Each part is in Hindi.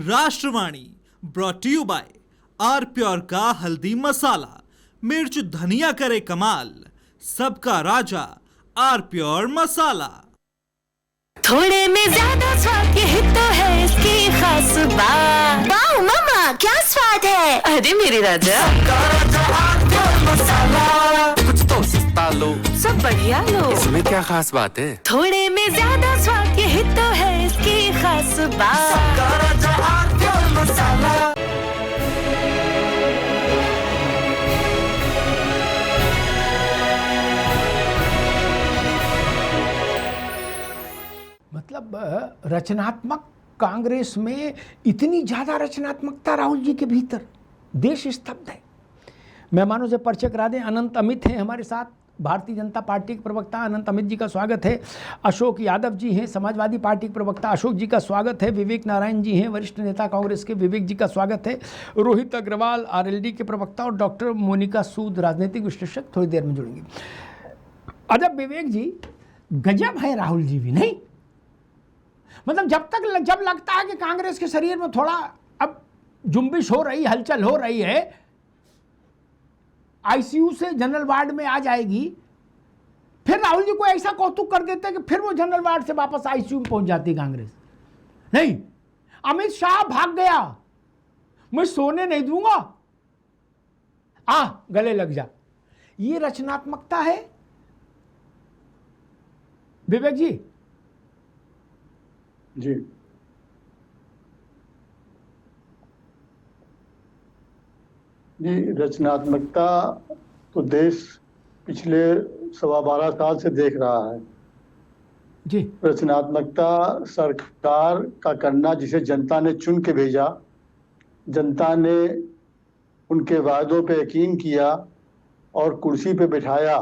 राष्ट्रवाणी brought to you by R pure का हल्दी मसाला, मिर्च धनिया करे कमाल, सबका राजा आर प्योर मसाला। थोड़े में ज्यादा स्वाद यही तो है इसकी खास बात। वाओ मम्मा क्या स्वाद है। अरे मेरे राजा, कुछ तो सस्ता लो, सब बढ़िया लो, इसमें क्या खास बात है। थोड़े में ज्यादा स्वाद यही तो है इसकी खास बात। मतलब रचनात्मक कांग्रेस में इतनी ज़्यादा रचनात्मकता राहुल जी के भीतर, देश स्तब्ध है। मेहमानों से परिचय करा दें, अनंत अमित हैं हमारे साथ, भारतीय जनता पार्टी के प्रवक्ता। अनंत अमित जी का स्वागत है। अशोक यादव जी हैं, समाजवादी पार्टी के प्रवक्ता, अशोक जी का स्वागत है। विवेक नारायण जी हैं, वरिष्ठ नेता कांग्रेस के, विवेक जी का स्वागत है। रोहित अग्रवाल आरएलडी के प्रवक्ता और डॉक्टर मोनिका सूद राजनीतिक विश्लेषक थोड़ी देर में जुड़ेंगे। अजब विवेक जी, गजब है राहुल जी भी, नहीं? मतलब जब लगता है कि कांग्रेस के शरीर में थोड़ा अब जुम्बिश हो रही, हलचल हो रही है, आईसीयू से जनरल वार्ड में आ जाएगी, फिर राहुल जी को ऐसा कौतुक कर देते हैं कि फिर वो जनरल वार्ड से वापस आईसीयू में पहुंच जाती कांग्रेस। नहीं, अमित शाह भाग गया, मैं सोने नहीं दूंगा, गले लग जा। ये रचनात्मकता है विवेक जी? जी, रचनात्मकता तो देश पिछले 12.25 साल से देख रहा है जी। रचनात्मकता सरकार का करना जिसे जनता ने चुन के भेजा, जनता ने उनके वायदों पे यकीन किया और कुर्सी पे बिठाया,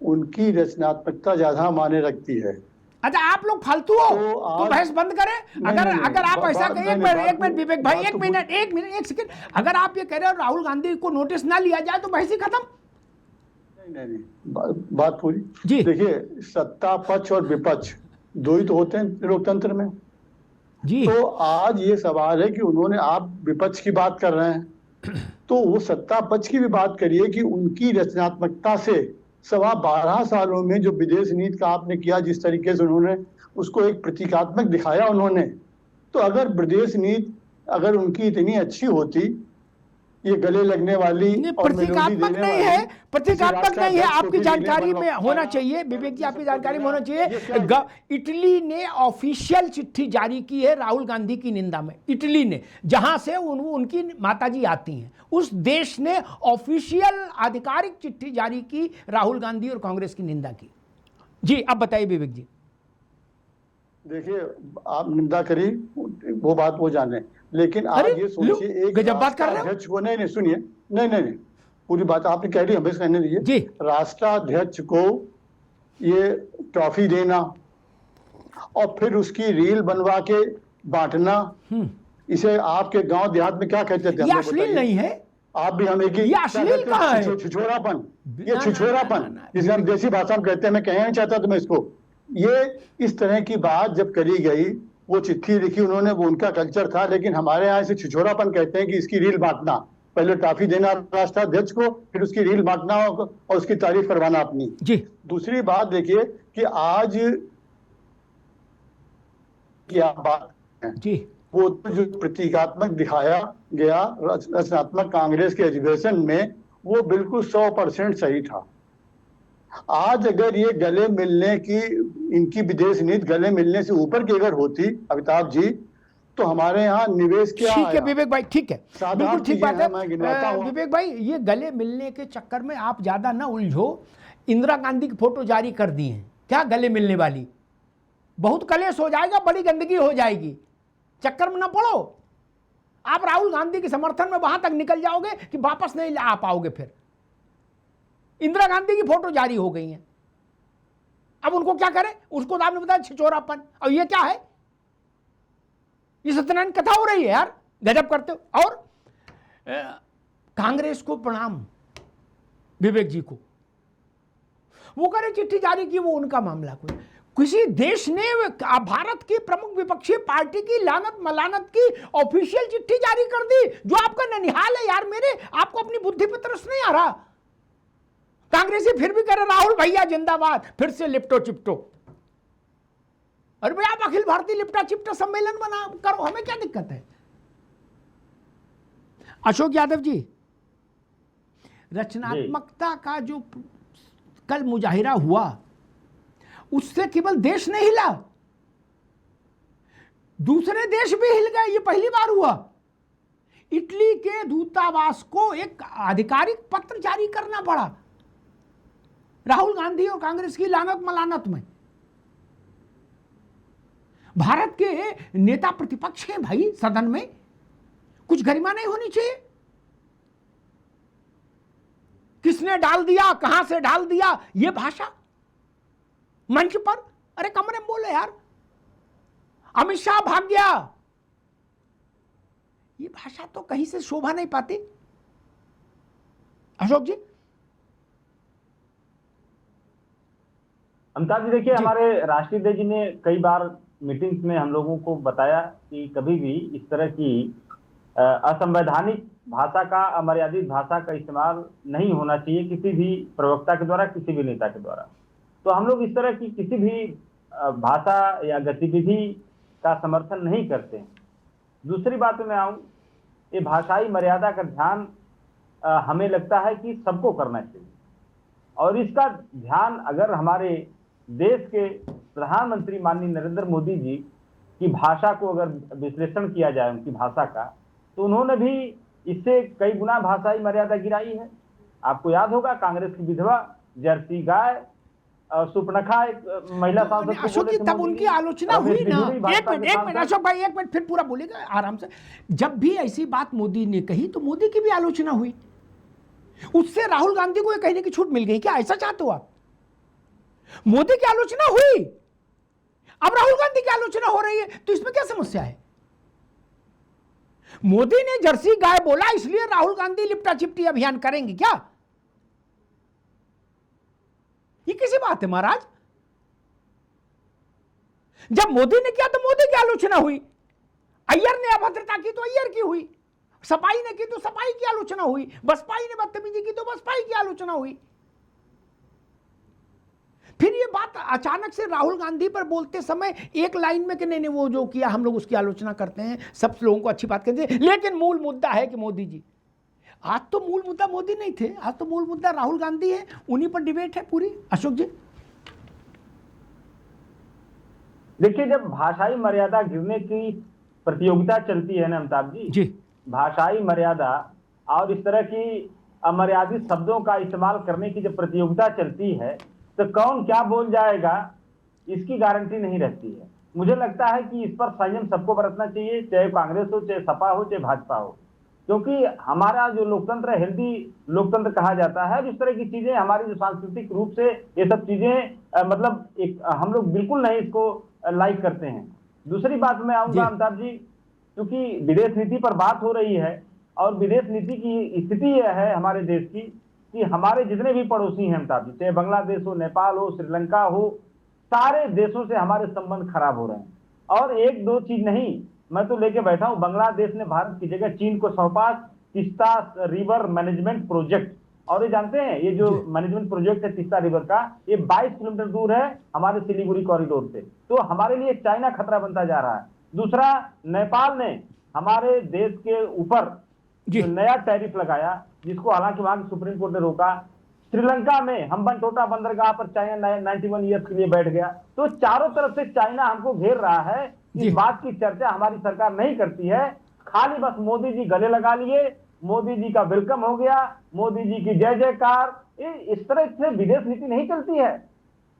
उनकी रचनात्मकता ज्यादा मायने रखती है। अच्छा, आप लोग फालतू हो तो बहस बंद करें। अगर आप ऐसा कहें, एक मिनट विवेक भाई, एक मिनट एक सेकंड, अगर आप ये कह रहे हो राहुल गांधी को नोटिस ना लिया जाए तो बहस ही खत्म। नहीं, बात पूरी जी। देखिए, सत्ता पक्ष और विपक्ष दो ही तो होते हैं लोकतंत्र में जी। तो आज ये सवाल है कि उन्होंने, आप विपक्ष की बात कर रहे हैं तो वो सत्ता पक्ष की भी बात करिए कि उनकी रचनात्मकता से 12.25 सालों में जो विदेश नीति का आपने किया, जिस तरीके से उन्होंने उसको एक प्रतीकात्मक दिखाया उन्होंने, तो अगर विदेश नीति अगर उनकी इतनी अच्छी होती, ये गले लगने वाली प्रतीकात्मक नहीं है, प्रतीकात्मक नहीं है, आपकी जानकारी में होना चाहिए विवेक जी, आपकी जानकारी में होना चाहिए। इटली ने ऑफिशियल चिट्ठी जारी की है राहुल गांधी की निंदा में। इटली ने, जहां से उनकी माताजी आती हैं, उस देश ने ऑफिशियल आधिकारिक चिट्ठी जारी की, राहुल गांधी और कांग्रेस की निंदा की। जी, अब बताइए विवेक जी। देखिए, आप निंदा करी, वो बात वो जाने, लेकिन आप ये सोचिए, एक गजब बात कर रहे हो। राष्ट्राध्यक्ष को, नहीं सुनिए, नहीं, पूरी बात आपने कह दी, हमें कहने दीजिए। राष्ट्राध्यक्ष को ये ट्रॉफी देना और फिर उसकी रील बनवा के बांटना, इसे आपके गांव देहात में क्या कहते थे? ये अश्लील नहीं है? आप भी, हम एक ही, अश्लील कहाँ है? छिछोरापन, ये छिछोरापन जिसे हम देसी भाषा में कहते हैं, मैं कहना नहीं चाहता था मैं इसको। ये इस तरह की बात जब करी गई, वो चिट्ठी लिखी उन्होंने, वो उनका कल्चर था, लेकिन हमारे यहाँ इसे छिछोरापन कहते हैं कि इसकी रील बांटना, पहले ट्रॉफी देना राष्ट्राध्यक्ष को, फिर उसकी रील बांटना और उसकी तारीफ करवाना अपनी। जी। दूसरी बात देखिए कि आज की आप बात जी, वो जो प्रतीकात्मक दिखाया गया रचनात्मक कांग्रेस के अधिवेशन में, वो बिल्कुल 100% सही था। आज अगर ये गले मिलने की, इनकी विदेश नीति गले मिलने से ऊपर की अगर होती अमिताभ जी, तो हमारे यहाँ निवेश क्या? ठीक है विवेक भाई, ठीक है, बिल्कुल ठीक बात है विवेक भाई। ये गले मिलने के चक्कर में आप ज्यादा ना उलझो। इंदिरा गांधी की फोटो जारी कर दी है, क्या गले मिलने वाली? बहुत कलेश हो जाएगा, बड़ी गंदगी हो जाएगी, चक्कर में ना पड़ो। आप राहुल गांधी के समर्थन में वहां तक निकल जाओगे कि वापस नहीं आ पाओगे। फिर इंदिरा गांधी की फोटो जारी हो गई है, अब उनको क्या करें? उसको तो आपने बताया छिछोरापन, और ये क्या है? ये सत्यनारायण कथा हो रही है यार, गजब करते हो। और कांग्रेस को प्रणाम विवेक जी को, वो करे चिट्ठी जारी की, वो उनका मामला। किसी देश ने भारत की प्रमुख विपक्षी पार्टी की लानत मलानत की ऑफिशियल चिट्ठी जारी कर दी, जो आपका ननिहाल है यार मेरे, आपको अपनी बुद्धि पे तरस नहीं आ रहा? कांग्रेसी फिर भी कह रहे राहुल भैया जिंदाबाद, फिर से लिपटो चिपटो। अरे भाई आप अखिल भारतीय लिपटा चिपटा सम्मेलन बना करो, हमें क्या दिक्कत है? अशोक यादव जी, रचनात्मकता का जो कल मुजाहिरा हुआ उससे केवल देश नहीं हिला, दूसरे देश भी हिल गए। ये पहली बार हुआ। इटली के दूतावास को एक आधिकारिक पत्र जारी करना पड़ा राहुल गांधी और कांग्रेस की लानत मलानत में। भारत के नेता प्रतिपक्ष हैं भाई, सदन में कुछ गरिमा नहीं होनी चाहिए? किसने डाल दिया, कहां से डाल दिया, यह भाषा मंच पर? अरे कमरे में बोले यार, अमित शाह भाग गया, ये भाषा तो कहीं से शोभा नहीं पाती। अशोक जी। अमिताभ जी, देखिए हमारे राष्ट्रीय अध्यक्ष जी ने कई बार मीटिंग्स में हम लोगों को बताया कि कभी भी इस तरह की असंवैधानिक भाषा का, अमर्यादित भाषा का इस्तेमाल नहीं होना चाहिए किसी भी प्रवक्ता के द्वारा, किसी भी नेता के द्वारा। तो हम लोग इस तरह की किसी भी भाषा या गतिविधि का समर्थन नहीं करते हैं। दूसरी बात में आऊं, ये भाषाई मर्यादा का ध्यान हमें लगता है कि सबको करना चाहिए, और इसका ध्यान अगर हमारे देश के प्रधानमंत्री माननीय नरेंद्र मोदी जी की भाषा को अगर विश्लेषण किया जाए उनकी भाषा का, तो उन्होंने भी इससे कई गुना भाषाई मर्यादा गिराई है। आपको याद होगा कांग्रेस की विधवा जर्सी गाय सुपर्णखा एक महिला सांसद को अशोक जी तब उनकी आलोचना हुई ना। एक मिनट अशोक भाई, एक मिनट, फिर पूरा बोलेगा आराम से। जब भी ऐसी बात मोदी ने कही तो मोदी की भी आलोचना हुई, उससे राहुल गांधी को ये कहने की छूट मिल गई क्या? ऐसा चाहते हो आप? मोदी की आलोचना हुई, अब राहुल गांधी की आलोचना हो रही है, तो इसमें क्या समस्या है? मोदी ने जर्सी गाय बोला इसलिए राहुल गांधी लिपटा चिपटी अभियान करेंगे क्या? ये किसी बात है महाराज? जब मोदी ने किया तो मोदी की आलोचना हुई, अय्यर ने अभद्रता की तो अय्यर की हुई, सपाई ने की तो सपाई की आलोचना हुई, बसपाई ने बदतमीजी की तो बसपाई की आलोचना हुई। फिर ये बात अचानक से राहुल गांधी पर बोलते समय एक लाइन में कि नहीं वो जो किया हम लोग उसकी आलोचना करते हैं, सब लोगों को अच्छी बात कहते हैं, लेकिन मूल मुद्दा है कि मोदी जी। आज तो मूल मुद्दा मोदी नहीं थे, आज तो मूल मुद्दा राहुल गांधी है, उन्हीं पर डिबेट है पूरी। अशोक जी। देखिए, जब भाषाई मर्यादा गिरने की प्रतियोगिता चलती है ना अमिताभ जी, भाषाई मर्यादा और इस तरह की अमर्यादित शब्दों का इस्तेमाल करने की जब प्रतियोगिता चलती है तो कौन क्या बोल जाएगा इसकी गारंटी नहीं रहती है। मुझे लगता है कि इस पर संयम सबको बरतना चाहिए, चाहे कांग्रेस हो, चाहे सपा हो, चाहे भाजपा हो, क्योंकि हमारा जो लोकतंत्र है हेल्दी लोकतंत्र कहा जाता है। इस तरह की चीजें हमारी जो सांस्कृतिक रूप से ये सब चीजें मतलब एक हम लोग बिल्कुल नहीं इसको लाइक करते हैं। दूसरी बात में आऊंगा अमिताभ जी, क्योंकि विदेश नीति पर बात हो रही है और विदेश नीति की स्थिति यह है हमारे देश की कि हमारे जितने भी पड़ोसी हैं अमिताभ जी, चाहे बांग्लादेश हो, नेपाल हो, श्रीलंका हो, सारे देशों से हमारे संबंध खराब हो रहे हैं। और एक दो चीज नहीं, मैं तो लेके बैठा हूं, बांग्लादेश ने भारत की जगह चीन को सौंपा तीस्ता रिवर मैनेजमेंट प्रोजेक्ट। और ये जानते हैं ये जो मैनेजमेंट प्रोजेक्ट है तीस्ता रिवर का, ये 22 किलोमीटर दूर है हमारे सिलीगुड़ी कॉरिडोर से, तो हमारे लिए चाइना खतरा बनता जा रहा है। दूसरा, नेपाल ने हमारे देश के ऊपर जो नया टैरिफ लगाया, जिसको हालांकि वहां की सुप्रीम कोर्ट ने रोका। श्रीलंका में हम्बनटोटा बंदरगाह पर चाइना 91 ईयर्स के लिए बैठ गया। तो चारों तरफ से चाइना हमको घेर रहा है। इस बात की चर्चा हमारी सरकार नहीं करती है, खाली बस मोदी जी गले लगा लिए, मोदी जी का वेलकम हो गया, मोदी जी की जय जयकार। इस तरह से विदेश नीति नहीं चलती है।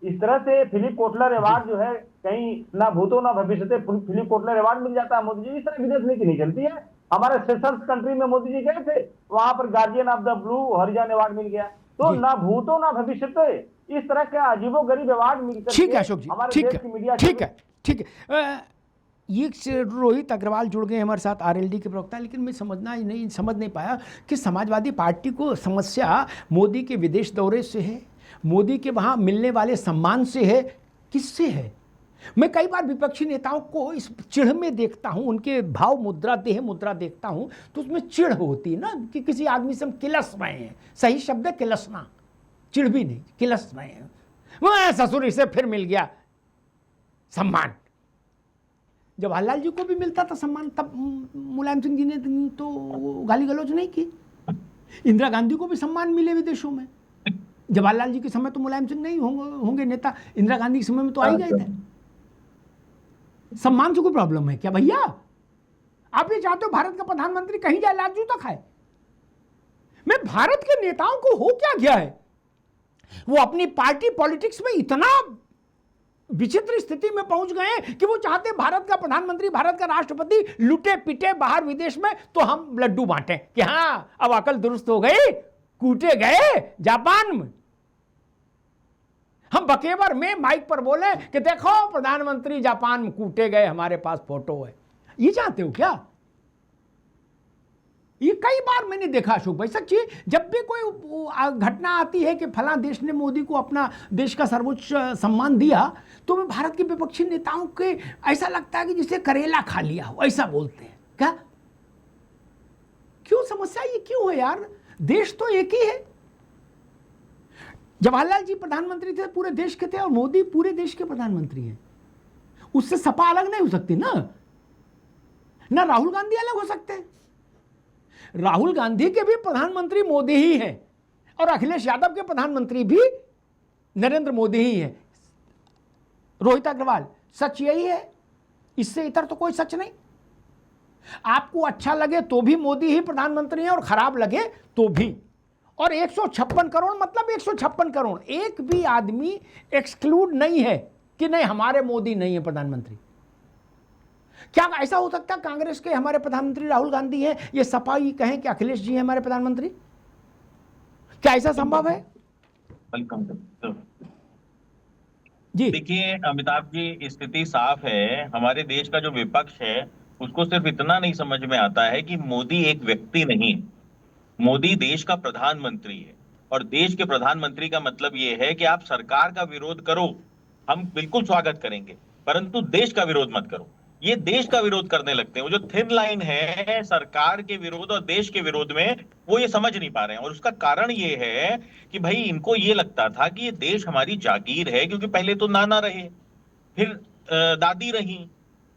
इस तरह से फिलिप कोटलर अवार्ड जो है कहीं ना भूतो ना भविष्यते फिलिप कोटलर अवार्ड मिल जाता है मोदी जी। इस तरह विदेश नीति नहीं चलती है। हमारे सेशंस कंट्री में मोदी जी गए थे, वहां पर guardian of the blue Harijan award मिल गया। तो ना भूतो ना भविष्यते, इस तरह के अजीबोबगरीब अवार्ड मिलकर ठीक है अशोक जी, ठीक है, ठीक है। ये रोहित अग्रवाल जुड़ गए हमारे साथ, आरएलडी के प्रवक्ता। लेकिन मैं समझ नहीं पाया कि समाजवादी पार्टी को समस्या मोदी के विदेश दौरे से है, मोदी के वहाँ मिलने वाले सम्मान से है, किससे है? मैं कई बार विपक्षी नेताओं को इस चिढ़ में देखता हूं, उनके भाव मुद्रा, देह मुद्रा देखता हूं, तो उसमें चिढ़ होती है ना कि किसी आदमी से हम किलस रहे हैं। सही शब्द है किलसना, चिढ़ भी नहीं, किलस रहे हैं। वह ससुर इसे फिर मिल गया सम्मान। जवाहरलाल जी को भी मिलता था सम्मान, तब मुलायम सिंह जी ने तो गाली गलौज नहीं की। इंदिरा गांधी को भी सम्मान मिले विदेशों में। जवाहरलाल जी के समय तो मुलायम सिंह नहीं होंगे नेता, इंदिरा गांधी के समय में तो आ ही गए थे। सम्मान से कोई प्रॉब्लम है क्या भैया? आप ये चाहते हो भारत का प्रधानमंत्री कहीं जाए लाल जूता खाए? मैं भारत के नेताओं को हो क्या गया है, वो अपनी पार्टी पॉलिटिक्स में इतना विचित्र स्थिति में पहुंच गए कि वो चाहते भारत का प्रधानमंत्री, भारत का राष्ट्रपति लुटे पिटे बाहर विदेश में, तो हम लड्डू बांटे कि हां अब अकल दुरुस्त हो गई, कूटे गए जापान में। हम बकेवर में माइक पर बोले कि देखो प्रधानमंत्री जापान में कूटे गए, हमारे पास फोटो है। ये चाहते हो क्या? ये कई बार मैंने देखा अशोक भाई, सच्ची, जब भी कोई घटना आती है कि फला देश ने मोदी को अपना देश का सर्वोच्च सम्मान दिया, तो मैं भारत के विपक्षी नेताओं के ऐसा लगता है कि जिसे करेला खा लिया हो, ऐसा बोलते हैं। क्या क्यों समस्या ये क्यों है यार? देश तो एक ही है। जवाहरलाल जी प्रधानमंत्री थे, पूरे देश के थे, और मोदी पूरे देश के प्रधानमंत्री हैं। उससे सपा अलग नहीं हो सकती ना राहुल गांधी अलग हो सकते हैं। राहुल गांधी के भी प्रधानमंत्री मोदी ही हैं, और अखिलेश यादव के प्रधानमंत्री भी नरेंद्र मोदी ही है। रोहित अग्रवाल, सच यही है, इससे इतर तो कोई सच नहीं। आपको अच्छा लगे तो भी मोदी ही प्रधानमंत्री हैं, और खराब लगे तो भी। और 156 करोड़ मतलब 156 करोड़, एक भी आदमी एक्सक्लूड नहीं है कि नहीं हमारे मोदी नहीं है प्रधानमंत्री। क्या ऐसा हो सकता है कांग्रेस के हमारे प्रधानमंत्री राहुल गांधी हैं, ये सपा ही कहें कि अखिलेश जी हैं हमारे प्रधानमंत्री? क्या ऐसा संभव है? जी देखिए अमिताभ जी, स्थिति साफ है। हमारे देश का जो विपक्ष है उसको सिर्फ इतना नहीं समझ में आता है कि मोदी एक व्यक्ति नहीं, मोदी देश का प्रधानमंत्री है। और देश के प्रधानमंत्री का मतलब यह है कि आप सरकार का विरोध करो, हम बिल्कुल स्वागत करेंगे, परंतु देश का विरोध मत करो। ये देश का विरोध करने लगते हैं। वो जो थिन लाइन है सरकार के विरोध और देश के विरोध में, वो ये समझ नहीं पा रहे हैं। और उसका कारण ये है कि भाई इनको ये लगता था कि ये देश हमारी जागीर है, क्योंकि पहले तो नाना रहे, फिर दादी रही,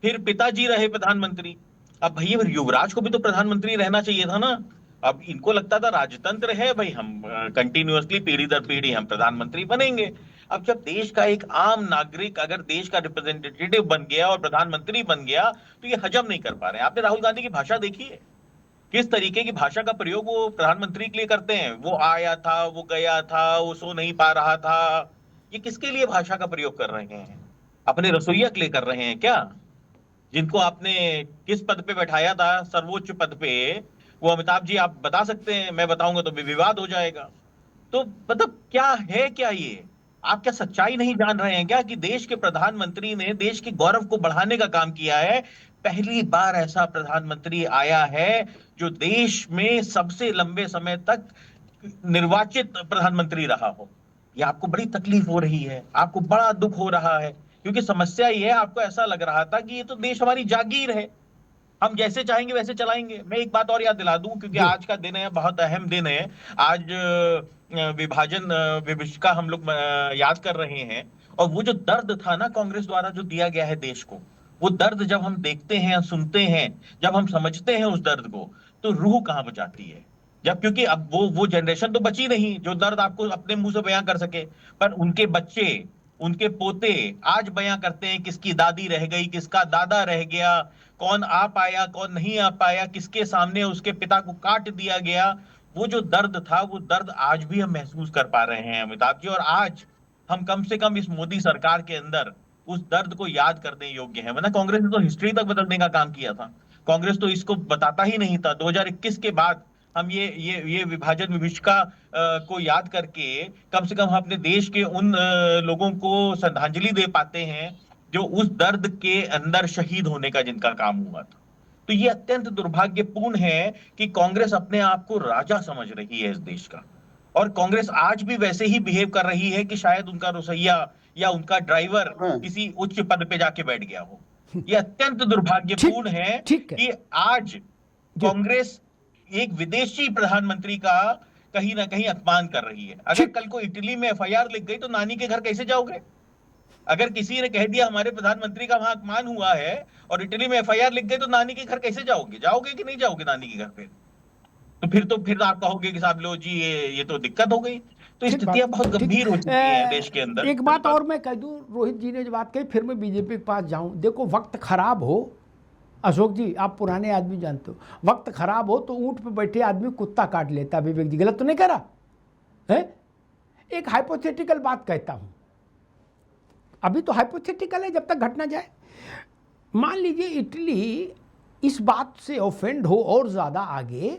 फिर पिताजी रहे प्रधानमंत्री। अब भैया युवराज को भी तो प्रधानमंत्री रहना चाहिए था ना। अब इनको लगता था राजतंत्र है भाई, हम कंटिन्यूअसली पीढ़ी दर पीढ़ी हम प्रधानमंत्री बनेंगे। अब जब देश का एक आम नागरिक अगर देश का रिप्रेजेंटेटिव बन गया और प्रधानमंत्री बन गया, तो ये हजम नहीं कर पा रहे हैं। आपने राहुल गांधी की भाषा देखी है, किस तरीके की भाषा का प्रयोग वो प्रधानमंत्री के लिए करते हैं। वो आया था, वो गया था, वो सो नहीं पा रहा था। ये किसके लिए भाषा का प्रयोग कर रहे हैं? अपने रसोइया के लिए कर रहे हैं क्या? जिनको आपने किस पद पे बैठाया था, सर्वोच्च पद पे, वो अमिताभ जी आप बता सकते हैं? मैं बताऊंगा तो विवाद हो जाएगा। तो मतलब क्या है, क्या ये आप क्या सच्चाई नहीं जान रहे हैं क्या कि देश के प्रधानमंत्री ने देश के गौरव को बढ़ाने का काम किया है? पहली बार ऐसा प्रधानमंत्री आया है जो देश में सबसे लंबे समय तक निर्वाचित प्रधानमंत्री रहा हो। ये आपको बड़ी तकलीफ हो रही है, आपको बड़ा दुख हो रहा है, क्योंकि समस्या ये है, आपको ऐसा लग रहा था कि ये तो देश हमारी जागीर है, हम जैसे चाहेंगे वैसे चलाएंगे। मैं एक बात और याद दिला दूं, क्योंकि आज का दिन है, बहुत अहम दिन है। आज विभाजन विभीषिका हम लोग याद कर रहे हैं। और वो जो दर्द था ना कांग्रेस द्वारा जो दिया गया है देश को, वो दर्द जब हम देखते हैं, सुनते हैं, जब हम समझते हैं उस दर्द को, तो रूह कहां बचाती है। जब क्योंकि अब वो जनरेशन तो बची नहीं जो दर्द आपको अपने मुंह से बयां कर सके, पर उनके बच्चे, उनके पोते आज बयां करते हैं किसकी दादी रह गई, किसका दादा रह गया, कौन आ पाया, कौन नहीं आ पाया, किसके सामने उसके पिता को काट दिया गया। वो जो दर्द था, वो दर्द आज भी हम महसूस कर पा रहे हैं अमिताभ जी। और आज हम कम से कम इस मोदी सरकार के अंदर उस दर्द को याद करने योग्य है। वरना कांग्रेस ने तो हिस्ट्री तक बदलने का काम किया था। कांग्रेस तो इसको बताता ही नहीं था। 2021 के बाद हम ये विभाजन विभीषिका को याद करके कम से कम अपने देश के उन लोगों को श्रद्धांजलि दे पाते हैं जो उस दर्द के अंदर शहीद होने का जिनका काम हुआ था। तो ये अत्यंत दुर्भाग्यपूर्ण है कि कांग्रेस अपने आप को राजा समझ रही है इस देश का। और कांग्रेस आज भी वैसे ही बिहेव कर रही है कि शायद उनका रसोइया या उनका ड्राइवर किसी उच्च पद पे जाके बैठ गया हो। ये अत्यंत दुर्भाग्यपूर्ण है कि आज कांग्रेस एक विदेशी प्रधानमंत्री का कहीं ना कहीं अपमान कर रही है। अगर कल को इटली में एफआईआर लिख गई तो नानी के घर कैसे जाओगे? अगर किसी ने कह दिया हमारे प्रधानमंत्री का वहां अपमान हुआ है और इटली में एफआईआर लिख गई तो नानी के घर कैसे जाओगे? जाओगे कि नहीं जाओगे नानी के घर पे? तो फिर आप कहोगे कि साहब लो जी ये तो दिक्कत हो गई। तो स्थितियां बहुत गंभीर हो चुकी है देश के अंदर। एक बात और मैं कह दूं, रोहित जी ने जो बात कही, फिर मैं बीजेपी के पास जाऊं। देखो, वक्त खराब हो, अशोक जी आप पुराने आदमी जानते हो, वक्त खराब हो तो ऊंट पे बैठे आदमी कुत्ता काट लेता। विवेक जी गलत तो नहीं कह रहा है? एक हाइपोथेटिकल बात कहता हूं, अभी तो हाइपोथेटिकल है, जब तक घट ना जाए। मान लीजिए इटली इस बात से ऑफेंड हो और ज्यादा आगे,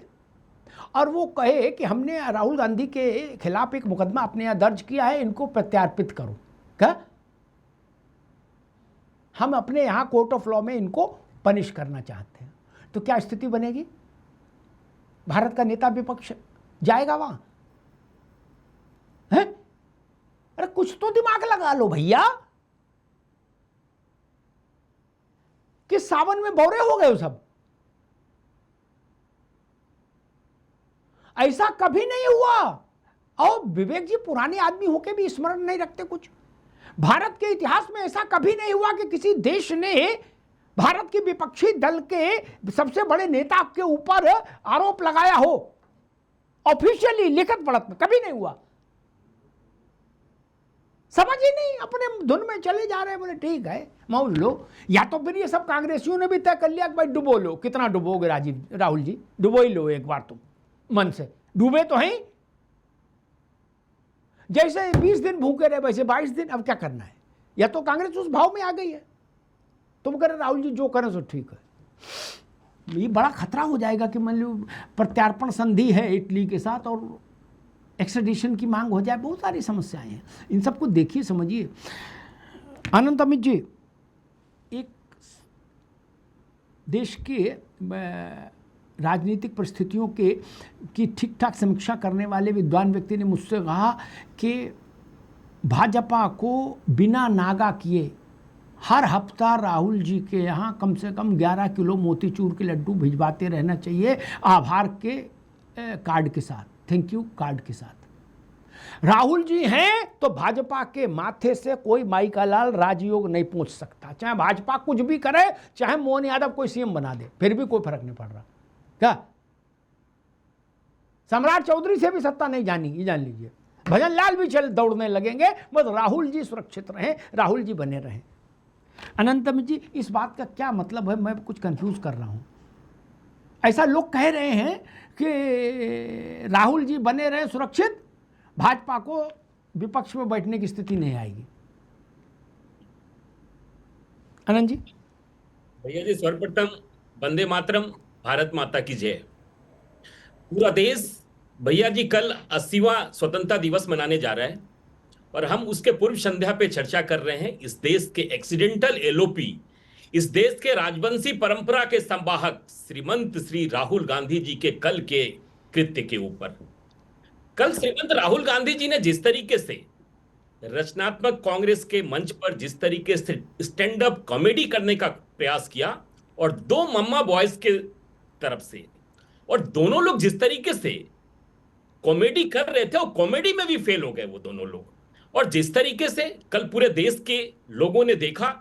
और वो कहे कि हमने राहुल गांधी के खिलाफ एक मुकदमा अपने यहां दर्ज किया है, इनको प्रत्यार्पित करो। क्या हम अपने यहां कोर्ट ऑफ लॉ में इनको पनिश करना चाहते हैं, तो क्या स्थिति बनेगी? भारत का नेता विपक्ष जाएगा वहां? है? अरे कुछ तो दिमाग लगा लो भैया, कि सावन में बौरे हो गए हो सब। ऐसा कभी नहीं हुआ। और विवेक जी पुराने आदमी होके भी स्मरण नहीं रखते कुछ। भारत के इतिहास में ऐसा कभी नहीं हुआ कि किसी देश ने भारत के विपक्षी दल के सबसे बड़े नेता के ऊपर आरोप लगाया हो ऑफिशियली, लिखित पढ़त में, कभी नहीं हुआ। समझ ही नहीं, अपने धुन में चले जा रहे हैं। बोले ठीक है मौज लो, या तो फिर ये सब कांग्रेसियों ने भी तय कर लिया कि भाई डुबो लो। कितना डुबोगे राहुल जी? डुबो ही लो एक बार, तुम मन से डूबे तो हैं। जैसे 20 दिन भूखे रहे वैसे 22 दिन, अब क्या करना है? या तो कांग्रेस उस भाव में आ गई है, तुम कह रहे राहुल जी जो करें सो ठीक है। ये बड़ा खतरा हो जाएगा कि मान लो प्रत्यार्पण संधि है इटली के साथ और एक्सट्रेडिशन की मांग हो जाए। बहुत सारी समस्याएं हैं, इन सबको देखिए समझिए। अनंत अमित जी, एक देश के राजनीतिक परिस्थितियों की ठीक ठाक समीक्षा करने वाले विद्वान व्यक्ति ने मुझसे कहा कि भाजपा को बिना नागा किए हर हफ्ता राहुल जी के यहाँ कम से कम 11 किलो मोतीचूर के लड्डू भिजवाते रहना चाहिए, आभार के कार्ड के साथ, थैंक यू कार्ड के साथ। राहुल जी हैं तो भाजपा के माथे से कोई माई का लाल राजयोग नहीं पहुंच सकता। चाहे भाजपा कुछ भी करे, चाहे मोहन यादव कोई सीएम बना दे, फिर भी कोई फर्क नहीं पड़ रहा। क्या सम्राट चौधरी से भी सत्ता नहीं जानी, ये जान लीजिए। भजन लाल भी चल दौड़ने लगेंगे, बस राहुल जी सुरक्षित रहें, राहुल जी बने रहें। अनंतम जी, इस बात का क्या मतलब है? मैं कुछ कंफ्यूज कर रहा हूं। ऐसा लोग कह रहे हैं कि राहुल जी बने रहे सुरक्षित, भाजपा को विपक्ष में बैठने की स्थिति नहीं आएगी। अनंत जी। भैया जी, सर्वप्रथम वंदे मातरम, भारत माता की जय। पूरा देश भैया जी कल 80वां स्वतंत्रता दिवस मनाने जा रहा है और हम उसके पूर्व संध्या पे चर्चा कर रहे हैं इस देश के एक्सीडेंटल एलओपी, इस देश के राजवंशी परंपरा के संवाहक श्रीमंत श्री राहुल गांधी जी के कल के कृत्य के ऊपर। कल श्रीमंत राहुल गांधी जी ने जिस तरीके से रचनात्मक कांग्रेस के मंच पर जिस तरीके से स्टैंड अप कॉमेडी करने का प्रयास किया, और दो मम्मा बॉयज के तरफ से, और दोनों लोग जिस तरीके से कॉमेडी कर रहे थे और कॉमेडी में भी फेल हो गए वो दोनों लोग। और जिस तरीके से कल पूरे देश के लोगों ने देखा,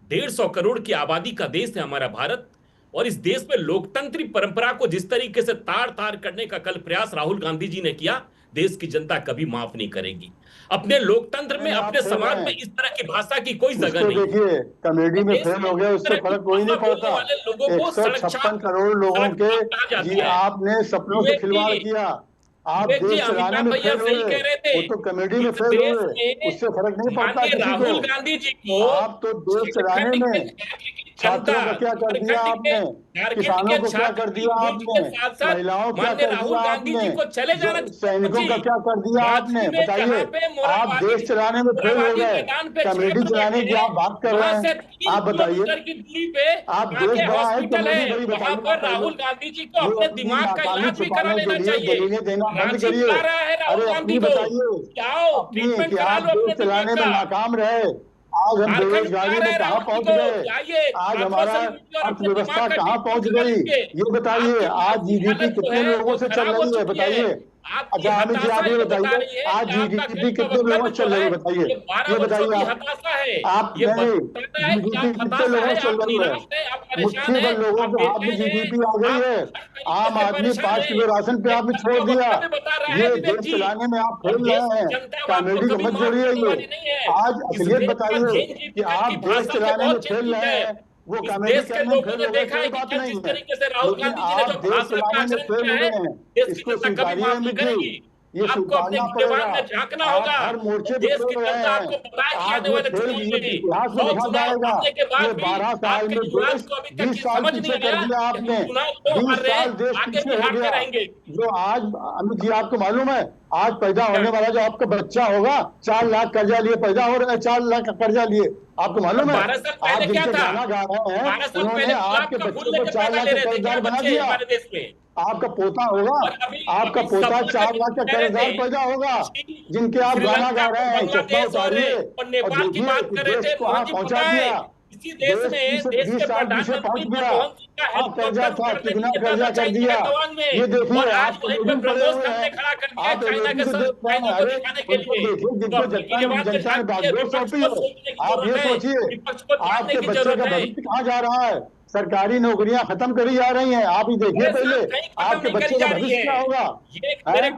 150 करोड़ की आबादी का देश है हमारा भारत, और इस देश में लोकतंत्री परंपरा को जिस तरीके से तार तार करने का कल प्रयास राहुल गांधी जी ने किया, देश की जनता कभी माफ नहीं करेगी। अपने लोकतंत्र में, अपने समाज में इस तरह की भाषा की कोई जगह नहीं। देखिए, कॉमेडी में फेल हो गया, उससे फर्क कोई नहीं पड़ता। 156 करोड़ लोगों के जी आपने सपनों से खिलवाड़ किया। आप देश चलाने में फेल हुए, वो तो कॉमेडी में फेल हुए, उससे फर्क नहीं पड़ता। राहुल गांधी जी को आप तो देश चलाने में छात्रों का क्या कर दिया आपने, किसानों को क्या कर दिया आपने, महिलाओं क्या कर दिया आपने, सैनिकों का क्या कर दिया आपने, बताइए। आप देश चलाने में फेल हो गए, कमेटी चलाने की आप बात कर रहे हैं। आप बताइए, आप देश बड़ा है, कमेटी बड़ी बताइए। राहुल गांधी जी को अपने दिमाग का इलाज भी करा लेना चाहिए। दलीलें देना बंद करिए। अरे अपनी बताइए, अपनी कि आप देश चलाने में नाकाम रहे, आज हम बेरोजगारी में कहाँ पहुंच गए, आज हमारा अर्थव्यवस्था कहाँ पहुंच गई, ये बताइए। आज जीडीपी कितने लोगों से चल रही है, बताइए। अच्छा अमित जी, आप ये बताइए, आज जीडीपी कितने लोगों से चल रही है, बताइए, ये बताइए आप। नहीं, जीडीपी कितने लोगों से चल रही है, मुट्ठी भर लोगों के हाथ में जीडीपी आ गई है। आम आदमी 5 किलो राशन पे आपने छोड़ दिया। ये देश चलाने में आप फेल रहे हैं, कॉमेडी को मत जोड़िए। ये आज असलियत बताइए कि आप देश चलाने में फेल रहे हैं, वो कॉमेडी करने में फेल हो गए, कोई बात नहीं है, लेकिन आप देश चलाने में फेल हो गए हैं, इसको स्वीकारिए अमित जी, ये स्वीकारना पड़ेगा। आप हर मोर्चे पे फेल रहे हैं, आज वो फेल इतिहास में लिखा जाएगा। ये 12 साल में देश 20 साल पीछे कर दिया आपने, 20 साल देश पीछे हो गया। जो आज अमित जी आपको मालूम है, आज पैदा होने वाला जो आपका बच्चा होगा 4 लाख कर्जा लिए पैदा हो रहा है, 4 लाख का कर्जा लिए, आपको मालूम है। आप जिनसे गाना गा रहे हैं उन्होंने आपके बच्चे को 4 लाख का कर्जदार बना दिया। आपका पोता होगा, आपका पोता 4 लाख का कर्जदार पैदा होगा, जिनके आप गाना गा रहे हैं। चश्मा उतारिए और देखिए देश को आप पहुंचा दिया, इसी देश में देश के प्रधानमंत्री मनमोहन सिंह का कर्जा था, कितना कर्जा कर दिया, ये देखिए। आप खड़ा कर दिया चाइना के साथ दिखाने के लिए, जिनको जनता ने बागडोर सौंपी है। आप ये सोचिए, आपके बच्चे का भविष्य कहाँ जा रहा है, सरकारी नौकरियां खत्म करी जा रही हैं। आप ही देखिए पहले आपके बच्चे का भविष्य क्या होगा।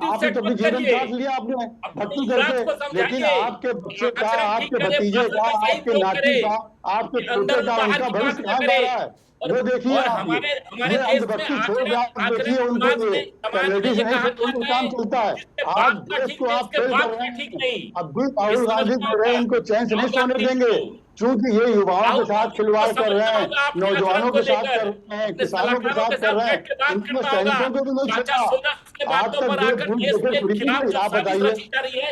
आपने तो अपनी जीवन काट लिया आपने भक्ति करके, लेकिन आपके बच्चे का, आपके भतीजे का, आपके नाती का, आपके पोते का, उनका भविष्य कहाँ जा रहा है, वो देखिए। ये अंधभक्ति छोड़ दिया, देखिए उनके लिए कमेटी से नहीं कोई काम चलता है। आज देश को आप फेल कर रहे हैं। अब भी राहुल गांधी जो रहे इनको चैन से नहीं सोने देंगे, क्योंकि ये युवाओं के साथ खिलवाड़ कर रहे हैं, नौजवानों के साथ कर रहे हैं, किसानों के साथ कर रहे हैं, इनमें सैनिकों को भी नहीं छोड़ा। आज तक देश भूल देखे खुड़ी नहीं। आप बताइए,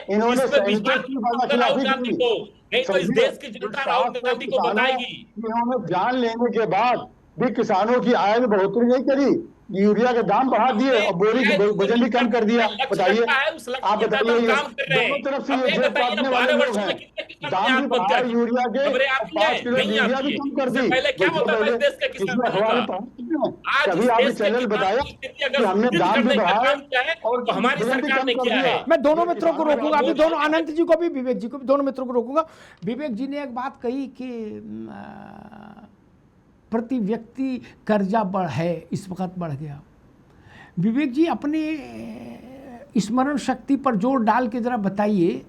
इन्होंने सैनिकों की खिलाफी की, इन्होंने जान लेने के बाद भी किसानों की आय में बढ़ोतरी नहीं करी, यूरिया के दाम बढ़ा दिए और बोरी की वजन भी कम कर दिया। बताइए, आप बताइए, दोनों तरफ से ये जेब काटने वाले लोग हैं। दाम भी बढ़ाए यूरिया के, 5 किलो यूरिया भी कम कर दी। इसमें अखबार कभी आपने चैनल बताया कि हमने दाम भी बढ़ाया और हमारी सरकार ने किया है। मैं दोनों मित्रों को रोकूंगा, अभी दोनों अनंत जी को भी, विवेक जी को भी, दोनों मित्रों को रोकूंगा। विवेक जी ने एक बात कही कि प्रति व्यक्ति कर्जा इस वक्त बढ़ गया। विवेक जी अपने स्मरण शक्ति पर जोर डाल के जरा बताइए,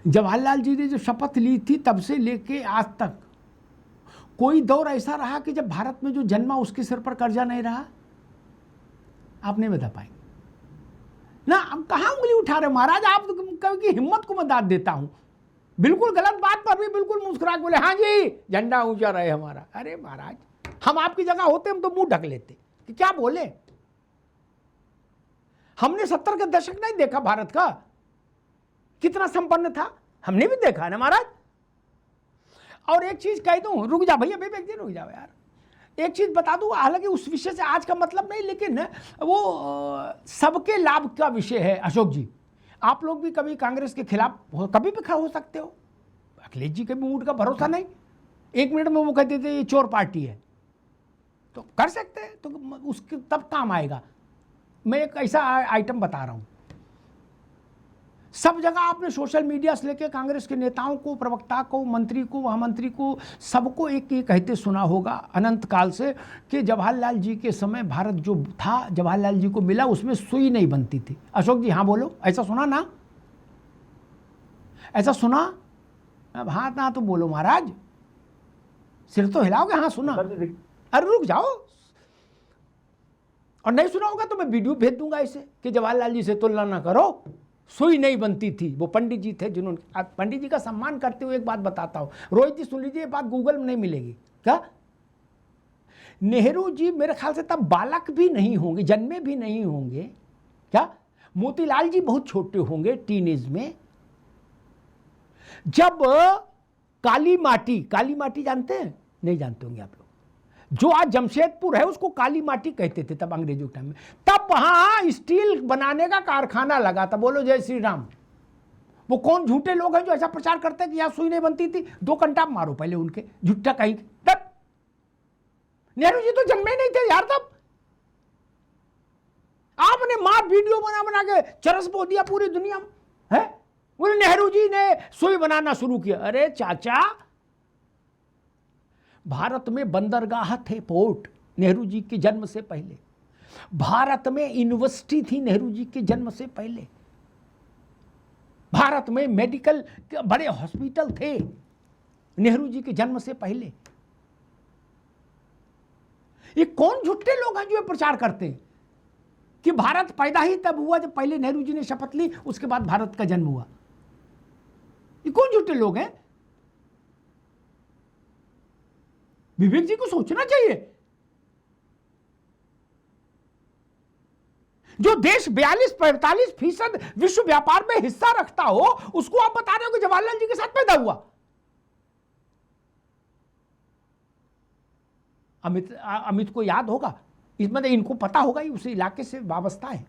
जवाहरलाल जी ने जो शपथ ली थी तब से लेके आज तक कोई दौर ऐसा रहा कि जब भारत में जो जन्मा उसके सिर पर कर्जा नहीं रहा? आप नहीं बता पाएंगे ना। अब कहाँ उंगली उठा रहे महाराज, आप की हिम्मत को मैं दाद देता हूं। बिल्कुल गलत बात पर भी बिल्कुल मुस्कुरा के बोले हाँ जी झंडा ऊंचा रहे हमारा। अरे महाराज, हम आपकी जगह होते हम तो मुंह ढक लेते कि क्या बोले। हमने 70 के दशक नहीं देखा भारत का कितना संपन्न था, हमने भी देखा ना महाराज। और एक चीज कह दूं, रुक जा भैया, विवेक जी रुक जाओ यार, एक चीज बता दूं, हालांकि उस विषय से आज का मतलब नहीं, लेकिन वो सबके लाभ का विषय है। अशोक जी, आप लोग भी कभी कांग्रेस के खिलाफ कभी भी खड़े हो सकते हो। अखिलेश जी के भी मूड का भरोसा नहीं, 1 मिनट में वो कहते थे ये चोर पार्टी है, तो कर सकते हैं, तो उसके तब काम आएगा। मैं एक ऐसा आइटम बता रहा हूं, सब जगह आपने सोशल मीडिया से लेकर कांग्रेस के नेताओं को, प्रवक्ता को, मंत्री को, महामंत्री को, सबको एक ये कहते सुना होगा अनंत काल से कि जवाहरलाल जी के समय भारत जो था, जवाहरलाल जी को मिला, उसमें सुई नहीं बनती थी। अशोक जी हाँ बोलो, ऐसा सुना ना? ऐसा सुना? अब हाँ ना तो बोलो महाराज, सिर तो हिलाओगे। हाँ सुना? अरे रुक जाओ, और नहीं सुना होगा तो मैं वीडियो भेज दूंगा इसे कि जवाहरलाल जी से तुलना ना करो, सुई नहीं बनती थी। वो पंडित जी थे जिन्होंने, पंडित जी का सम्मान करते हुए एक बात बताता हूं, रोहित जी सुन लीजिए, ये बात गूगल में नहीं मिलेगी। क्या नेहरू जी मेरे ख्याल से तब बालक भी नहीं होंगे, जन्मे भी नहीं होंगे। क्या मोतीलाल जी बहुत छोटे होंगे, टीनेज में, जब काली माटी जानते हैं? नहीं जानते होंगे आप लोग। जो आज जमशेदपुर है उसको काली माटी कहते थे तब अंग्रेजों के टाइम में। तब वहां स्टील बनाने का कारखाना लगा था। बोलो जय श्री राम। वो कौन झूठे लोग हैं जो ऐसा प्रचार करते हैं कि यहां सुई नहीं बनती थी? 2 घंटा मारो पहले उनके, झूठा कहीं। तब नेहरू जी तो जन्मे नहीं थे यार तब। आपने मार वीडियो बना के चरस बो दिया पूरी दुनिया में, है? बोले नेहरू जी ने सुई बनाना शुरू किया। अरे चाचा, भारत में बंदरगाह थे, पोर्ट, नेहरू जी के जन्म से पहले। भारत में यूनिवर्सिटी थी नेहरू जी के जन्म से पहले। भारत में मेडिकल बड़े हॉस्पिटल थे नेहरू जी के जन्म से पहले। ये कौन झूठे लोग हैं जो ये प्रचार करते हैं कि भारत पैदा ही तब हुआ जब पहले नेहरू जी ने शपथ ली, उसके बाद भारत का जन्म हुआ? ये कौन झूठे लोग हैं? विवेक जी को सोचना चाहिए। जो देश 42-45% विश्व व्यापार में हिस्सा रखता हो, उसको आप बता रहे हो कि जवाहरलाल जी के साथ पैदा हुआ। अमित को याद होगा, इसमें इनको पता होगा, उस इलाके से वाबस्ता है।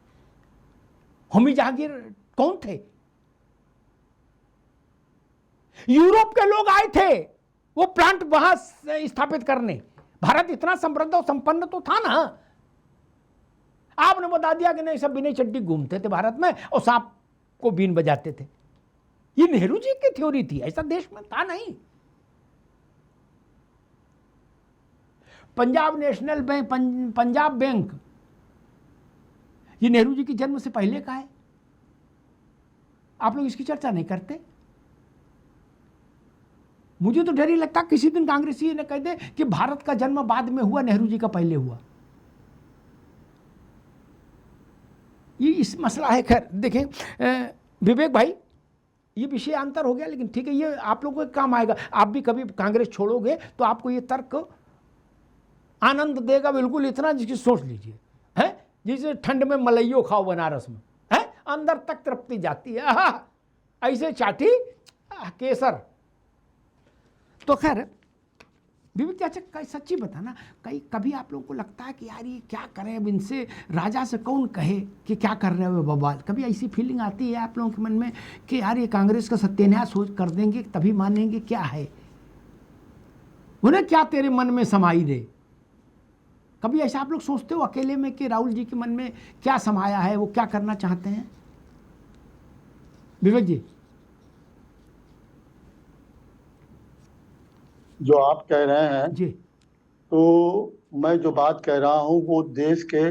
होमी जहांगीर कौन थे? यूरोप के लोग आए थे वो प्लांट वहां स्थापित करने। भारत इतना समृद्ध और संपन्न तो था ना। आपने बता दिया कि नहीं, सब बिना चड्डी घूमते थे भारत में और सांप को बीन बजाते थे। ये नेहरू जी की थ्योरी थी, ऐसा देश में था नहीं। Punjab national bank, Punjab bank, ये नेहरू जी के जन्म से पहले का है। आप लोग इसकी चर्चा नहीं करते। मुझे तो डर ही लगता किसी दिन कांग्रेसी ने कह दे कि भारत का जन्म बाद में हुआ, नेहरू जी का पहले हुआ। ये इस मसला है। खैर देखें विवेक भाई, ये विषय अंतर हो गया, लेकिन ठीक है, ये आप लोगों के काम आएगा। आप भी कभी कांग्रेस छोड़ोगे तो आपको ये तर्क आनंद देगा बिल्कुल, इतना जिसकी सोच लीजिए, है? जिसे ठंड में मलइयो खाओ बनारस में, है? अंदर तक तृप्ति जाती है। ऐसे चाटी केसर। तो खैर विवेक, अच्छा सच्ची बताना, कभी आप लोगों को लगता है कि यार ये क्या करें, अब इनसे, राजा से कौन कहे कि क्या कर रहे हो बवाल? कभी ऐसी फीलिंग आती है आप लोगों के मन में कि यार ये कांग्रेस का सत्यानाश कर देंगे तभी मानेंगे? क्या है उन्हें, क्या तेरे मन में समाई दे? कभी ऐसा आप लोग सोचते हो अकेले में कि राहुल जी के मन में क्या समाया है, वो क्या करना चाहते हैं? विवेक जी, जो आप कह रहे हैं जी, तो मैं जो बात कह रहा हूं वो देश के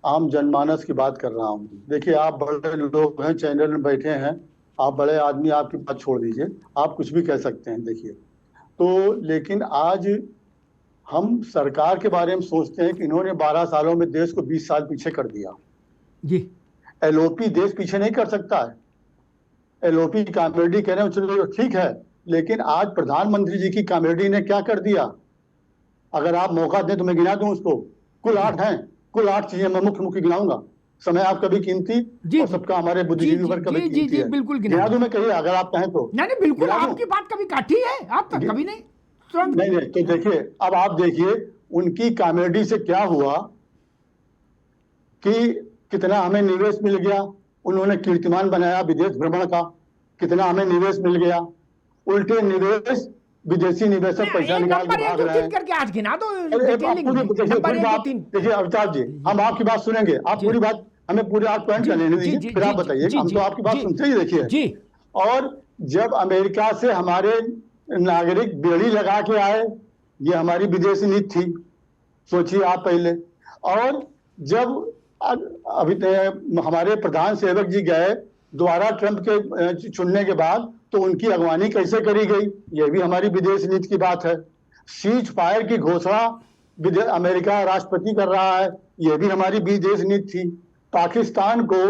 आम जनमानस की बात कर रहा हूं। देखिए, आप बड़े लोग हैं, चैनल में बैठे हैं, आप बड़े आदमी, आपकी बात छोड़ दीजिए, आप कुछ भी कह सकते हैं। देखिए तो, लेकिन आज हम सरकार के बारे में सोचते हैं कि इन्होंने 12 सालों में देश को 20 साल पीछे कर दिया। जी, एलओपी देश पीछे नहीं कर सकता है। एलओपी कॉमेडी कह रहे हैं, चलो ठीक है, लेकिन आज प्रधानमंत्री जी की कॉमेडी ने क्या कर दिया? अगर आप मौका दें तो मैं गिना दूं उसको। कुल 8 हैं, कुल 8 चीजें मैं मुख्य गिनाऊंगा। समय आप कभी कीमती और सबका हमारे बुद्धिजीवी पर कभी कीमती है। बिल्कुल गिना दूं मैं, कहिए अगर आप कहें तो। नहीं बिल्कुल, आपकी बात कभी काटी है आप तक? कभी नहीं। नहीं, तो देखिए, अब आप देखिए उनकी कॉमेडी से क्या हुआ कि कितना हमें निवेश मिल गया। उन्होंने कीर्तिमान बनाया विदेश भ्रमण का, कितना हमें निवेश मिल गया। उल्टे निवेश, विदेशी निवेशक पैसा निकाल के भाग रहे हैं। करके आज गिना दो। देखिए अमिताभ जी, हम आपकी बात सुनेंगे, आप पूरी बात हमें पूरे 8 पॉइंट का लेने दीजिए, फिर आप बताइए। हम तो आपकी बात सुनते ही देखिए। और जब अमेरिका से हमारे नागरिक बेड़ी लगा के आए, ये हमारी विदेशी नीति थी, सोचिए आप पहले। और जब अभी हमारे प्रधान सेवक जी गए द्वारा ट्रंप के चुनने के बाद, तो उनकी अगवानी कैसे करी गई, ये भी हमारी विदेश नीति की बात है। सीज फायर की घोषणा अमेरिका राष्ट्रपति कर रहा है, ये भी हमारी विदेश नीति थी। पाकिस्तान को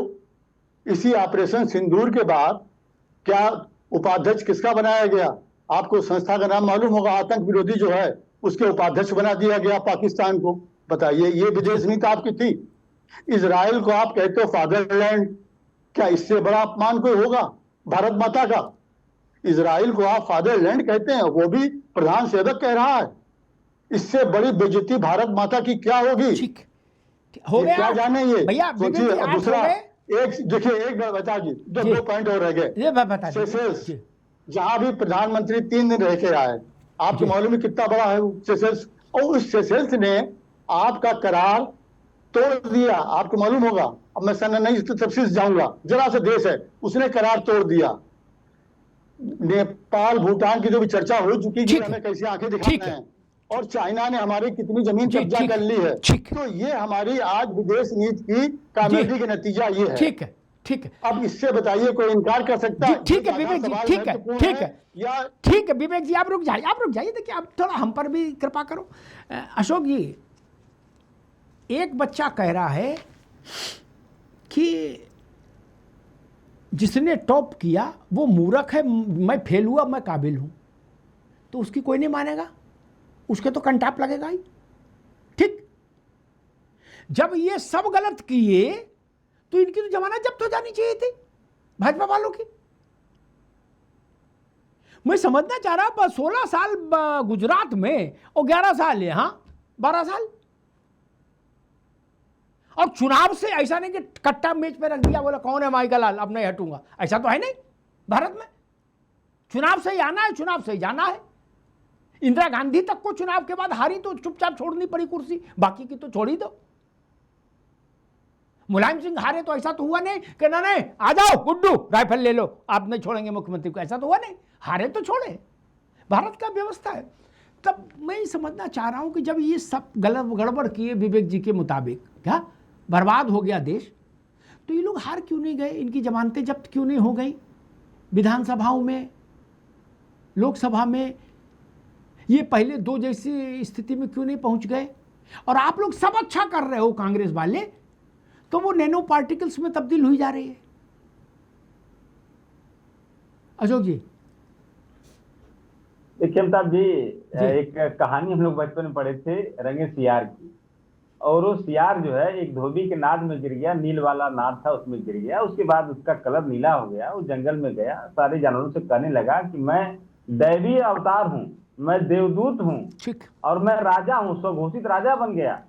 इसी ऑपरेशन सिंदूर के बाद क्या उपाध्यक्ष किसका बनाया गया? आपको संस्था का नाम मालूम होगा, आतंक विरोधी जो है उसके उपाध्यक्ष बना दिया गया पाकिस्तान को। बताइए, ये विदेश नीति आपकी थी। इजराइल को आप कहते हो फादरलैंड, क्या इससे बड़ा अपमान कोई होगा भारत माता का? इजराइल को आप फादरलैंड कहते हैं, वो भी प्रधान सेवक कह रहा है। इससे बड़ी बेइज्जती भारत माता की क्या होगी? ठीक हो गया, क्या जाने ये भैया। सोचिए। दूसरा एक देखिए, एक बार बता जी, दो पॉइंट और रह गए। सेशेल्स, जहां भी प्रधानमंत्री 3 दिन रह के आए, आपको मालूम है कितना बड़ा है सेशेल्स, और उस सेशेल्स ने आपका करार तोड़ दिया, आपको मालूम होगा। अब मैं सन नहीं तफसील जाऊंगा, जरा सा देश है, उसने करार तोड़ दिया। नेपाल भूटान की जो भी चर्चा हो चुकी कि हमें कैसे आंखें दिखाना है, और चाइना ने हमारी कितनी जमीन कब्जा कर ली है। तो ये हमारी आज विदेश नीति की कामयाबी का नतीजा ये है। ठीक है, ठीक है। अब इससे बताइए कोई इनकार कर सकता है? ठीक है विवेक जी, ठीक है, ठीक है, या ठीक है विवेक जी, आप रुक जाइए, आप रुक जाइए। देखिए, आप थोड़ा हम पर भी कृपा करो। अशोक जी, एक बच्चा कह रहा है कि जिसने टॉप किया वो मूर्ख है, मैं फेल हुआ, मैं काबिल हूं, तो उसकी कोई नहीं मानेगा, उसके तो कंटाप लगेगा ही। ठीक, जब ये सब गलत किए तो इनकी तो जमानत जब्त हो जानी चाहिए थी भाजपा वालों की। मैं समझना चाह रहा, 16 साल गुजरात में और 11 साल यहाँ 12 साल, और चुनाव से ऐसा नहीं कि कट्टा मेज पे रख दिया, बोला कौन है माइकल लाल, अब नहीं हटूंगा, ऐसा तो है नहीं भारत में। चुनाव से ही आना है, चुनाव से ही जाना है। इंदिरा गांधी तक को चुनाव के बाद हारी तो चुपचाप छोड़नी पड़ी कुर्सी, बाकी की तो छोड़ ही दो। मुलायम सिंह हारे तो ऐसा तो हुआ नहीं कि ना नहीं आ जाओ गुड्डू राइफल ले लो, आप नहीं छोड़ेंगे मुख्यमंत्री को, ऐसा तो हुआ नहीं। हारे तो छोड़े, भारत का व्यवस्था है। तब मैं समझना चाह रहा हूं कि जब ये सब गड़बड़ किए विवेक जी के मुताबिक, क्या बर्बाद हो गया देश, तो ये लोग हार क्यों नहीं गए? इनकी जमानतें जब्त क्यों नहीं हो गई? विधानसभाओं में, लोकसभा में ये पहले 2 जैसी स्थिति में क्यों नहीं पहुंच गए? और आप लोग सब अच्छा कर रहे हो कांग्रेस वाले, तो वो नैनो पार्टिकल्स में तब्दील हुई जा रही है। अशोक जी, देखिए अमिताभ जी, एक कहानी हम लोग बचपन में पढ़े थे रंगे सियार की, और वो सियार जो है एक धोबी के नाद में गिर गया, नील वाला नाद था उसमें गिर गया। उसके बाद उसका कलर नीला हो गया, वो जंगल में गया, सारे जानवरों से कहने लगा कि मैं दैवीय अवतार हूँ, मैं देवदूत हूँ, और मैं राजा हूँ, स्वघोषित राजा बन गया।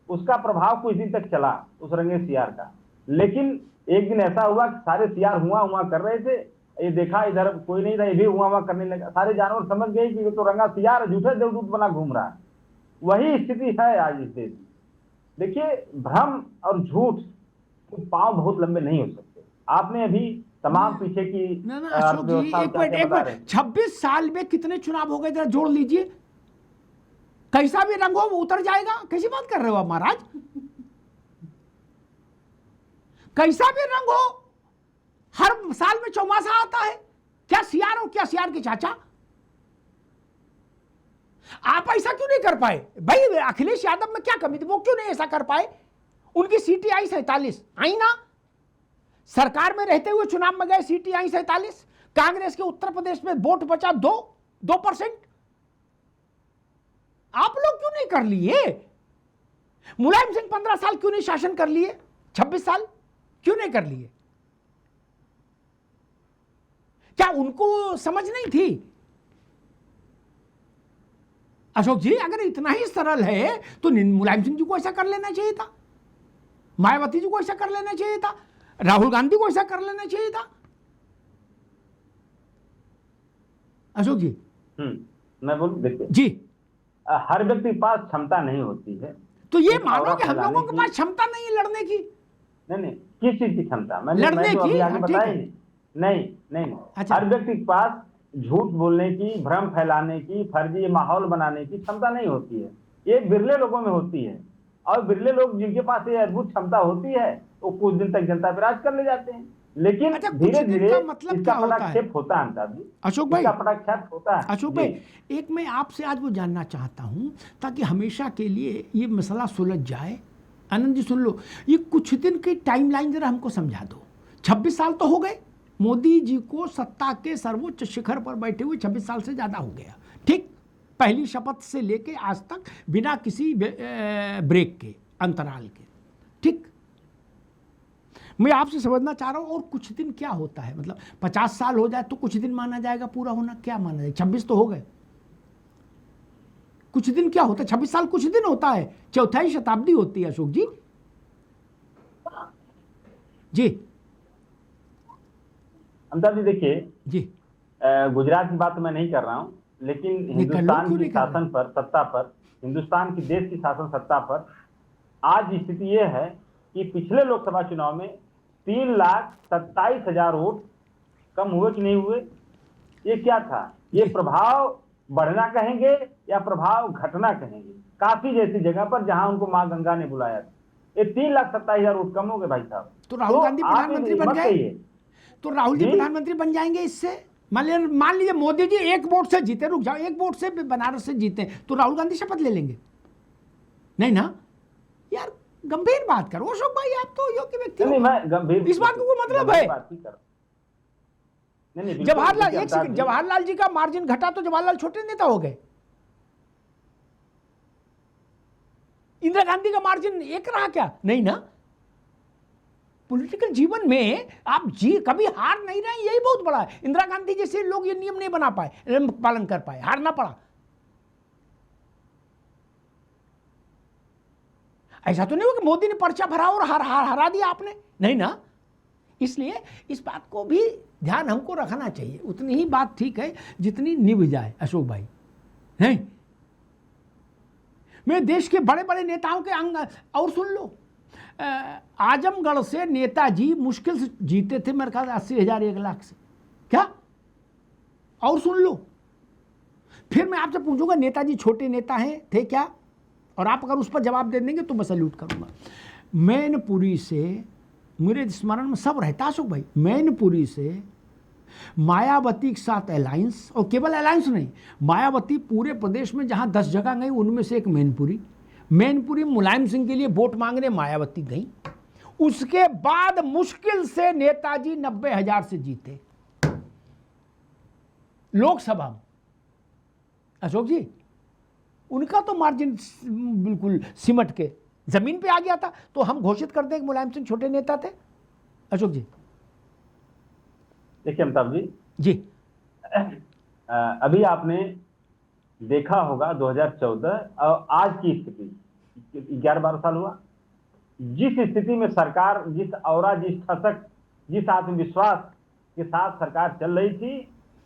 उसका प्रभाव कुछ दिन तक चला उस रंगे सियार का, लेकिन एक दिन ऐसा हुआ कि सारे सियार हुआ हुआ कर रहे थे, ये देखा इधर कोई नहीं था, ये भी हुआ हुआ करने लगा। सारे जानवर समझ गए कि ये तो रंगा सियार झूठे देवदूत बना घूम रहा है। वही स्थिति है आज इस देश में। देखिए, भ्रम और झूठ के पांव बहुत लंबे नहीं हो सकते। आपने अभी तमाम पीछे की अशोक जी, एक मिनट, 26 साल में कितने चुनाव हो गए, जरा जोड़ लीजिए। कैसा भी रंग हो वो उतर जाएगा, कैसी बात कर रहे हो आप महाराज? कैसा भी रंग हो, हर साल में चौमासा आता है। क्या सियार हो, क्या सियार के चाचा? आप ऐसा क्यों नहीं कर पाए भाई? अखिलेश यादव में क्या कमी थी, वो क्यों नहीं ऐसा कर पाए? उनकी सीटें आई 47, आई ना? सरकार में रहते हुए चुनाव में गए, सीटें आई 47। कांग्रेस के उत्तर प्रदेश में वोट बचा 2%। आप लोग क्यों नहीं कर लिए? मुलायम सिंह 15 साल क्यों नहीं शासन कर लिए? 26 साल क्यों नहीं कर लिए? क्या उनको समझ नहीं थी? अशोक जी, अगर इतना ही सरल है तो मुलायम सिंह जी को ऐसा कर लेना चाहिए था, मायावती जी को ऐसा कर लेना चाहिए था, राहुल गांधी को ऐसा कर लेना चाहिए था। अशोक जी, मैं बोलूं, देखिए जी, हर व्यक्ति के पास क्षमता नहीं होती है। तो ये मानो कि हम लोगों के पास क्षमता नहीं है लड़ने की? नहीं, किस चीज की क्षमता? लड़ने तो की आगे बताई नहीं। अच्छा। हर व्यक्ति के पास झूठ बोलने की, भ्रम फैलाने की, फर्जी माहौल बनाने की क्षमता नहीं होती है। ये बिरले लोगों में होती है, और बिरले लोग जिनके पास ये अद्भुत क्षमता होती है वो कुछ दिन तक जनता पर राज कर ले जाते हैं, लेकिन धीरे धीरे मतलब इसका पटाक्षेप होता है। अशोक भाई, पटाक्षेप होता है। अशोक भाई, एक मैं आपसे आज वो जानना चाहता हूं ताकि हमेशा के लिए ये मसला सुलझ जाए। आनंद जी सुन लो, ये कुछ दिन की टाइमलाइन जरा हमको समझा दो। 26 साल तो हो गए मोदी जी को सत्ता के सर्वोच्च शिखर पर बैठे हुए, 26 साल से ज़्यादा हो गया। ठीक, पहली शपथ से लेके आज तक बिना किसी ब्रेक के, अंतराल के। ठीक, मैं आपसे समझना चाह रहा हूं, और कुछ दिन क्या होता है, मतलब 50 साल हो जाए तो कुछ दिन माना जाएगा पूरा होना, क्या माना जाएगा? 26 तो हो गए, कुछ दिन क्या होता है? 26 साल कुछ दिन होता है, चौथाई शताब्दी होती है अशोक जी। जी अमिताभ जी देखिए जी, गुजरात की बात तो मैं नहीं कर रहा हूं, लेकिन हिंदुस्तान की शासन पर, सत्ता पर, हिंदुस्तान की देश की शासन सत्ता पर आज स्थिति यह है कि पिछले लोकसभा चुनाव में 3,27,000 वोट कम हुए कि नहीं हुए? ये क्या था? ये प्रभाव बढ़ना कहेंगे या प्रभाव घटना कहेंगे? काफी जैसी जगह पर जहां उनको मां गंगा ने बुलाया था, ये 3,27,000 वोट कम हो गए भाई साहब। तो राहुल गांधी प्रधानमंत्री बन गए, तो राहुल जी प्रधानमंत्री बन जाएंगे इससे। मान लीजिए मोदी जी 1 वोट से जीते, रुक जाओ, 1 वोट से बनारस से जीते, तो राहुल गांधी शपथ ले लेंगे? नहीं ना यार, गंभीर बात करो अशोक भाई, आप तो योग्य व्यक्ति हो। नहीं, मैं गंभीर, इस बात को कोई मतलब है? नहीं, जवाहरलाल, एक सेकंड, जवाहरलाल जी का मार्जिन घटा तो जवाहरलाल छोटे नेता हो गए। इंदिरा गांधी का मार्जिन एक रहा क्या? नहीं ना। पॉलिटिकल जीवन में आप कभी हार नहीं रहे, यही बहुत बड़ा है। इंदिरा गांधी जैसे लोग ये नियम नहीं बना पाए, पालन कर पाए, हारना पड़ा। ऐसा तो नहीं हो कि मोदी ने पर्चा भरा और हरा दिया आपने, नहीं ना। इसलिए इस बात को भी ध्यान हमको रखना चाहिए। उतनी ही बात ठीक है जितनी निभ जाए अशोक भाई, नहीं। मैं देश के बड़े बड़े नेताओं के अंग और सुन लो, आजमगढ़ से नेताजी मुश्किल से जीते थे मेरे ख्याल 80,000 1 लाख से, क्या? और सुन लो, फिर मैं आपसे पूछूंगा नेताजी छोटे नेता हैं थे क्या? और आप अगर उस पर जवाब दे देंगे तो मैं सैल्यूट करूंगा। मैनपुरी से, मेरे स्मरण में सब रहता अशोक भाई, मैनपुरी से मायावती के साथ अलायंस, और केवल अलायंस नहीं, मायावती पूरे प्रदेश में जहां 10 जगह गई उनमें से एक मैनपुरी मुलायम सिंह के लिए वोट मांगने मायावती गई। उसके बाद मुश्किल से नेताजी 90,000 से जीते लोकसभा में अशोक जी। उनका तो मार्जिन बिल्कुल सिमट के जमीन पे आ गया था। तो हम घोषित कर दें कि मुलायम सिंह छोटे नेता थे अशोक जी? देखिए अमिताभ जी, अभी आपने देखा होगा 2014 और आज की स्थिति, 11-12 साल हुआ, जिस स्थिति में सरकार, जिस औरा, जिस ठसक, जिस आत्मविश्वास के साथ सरकार चल रही थी,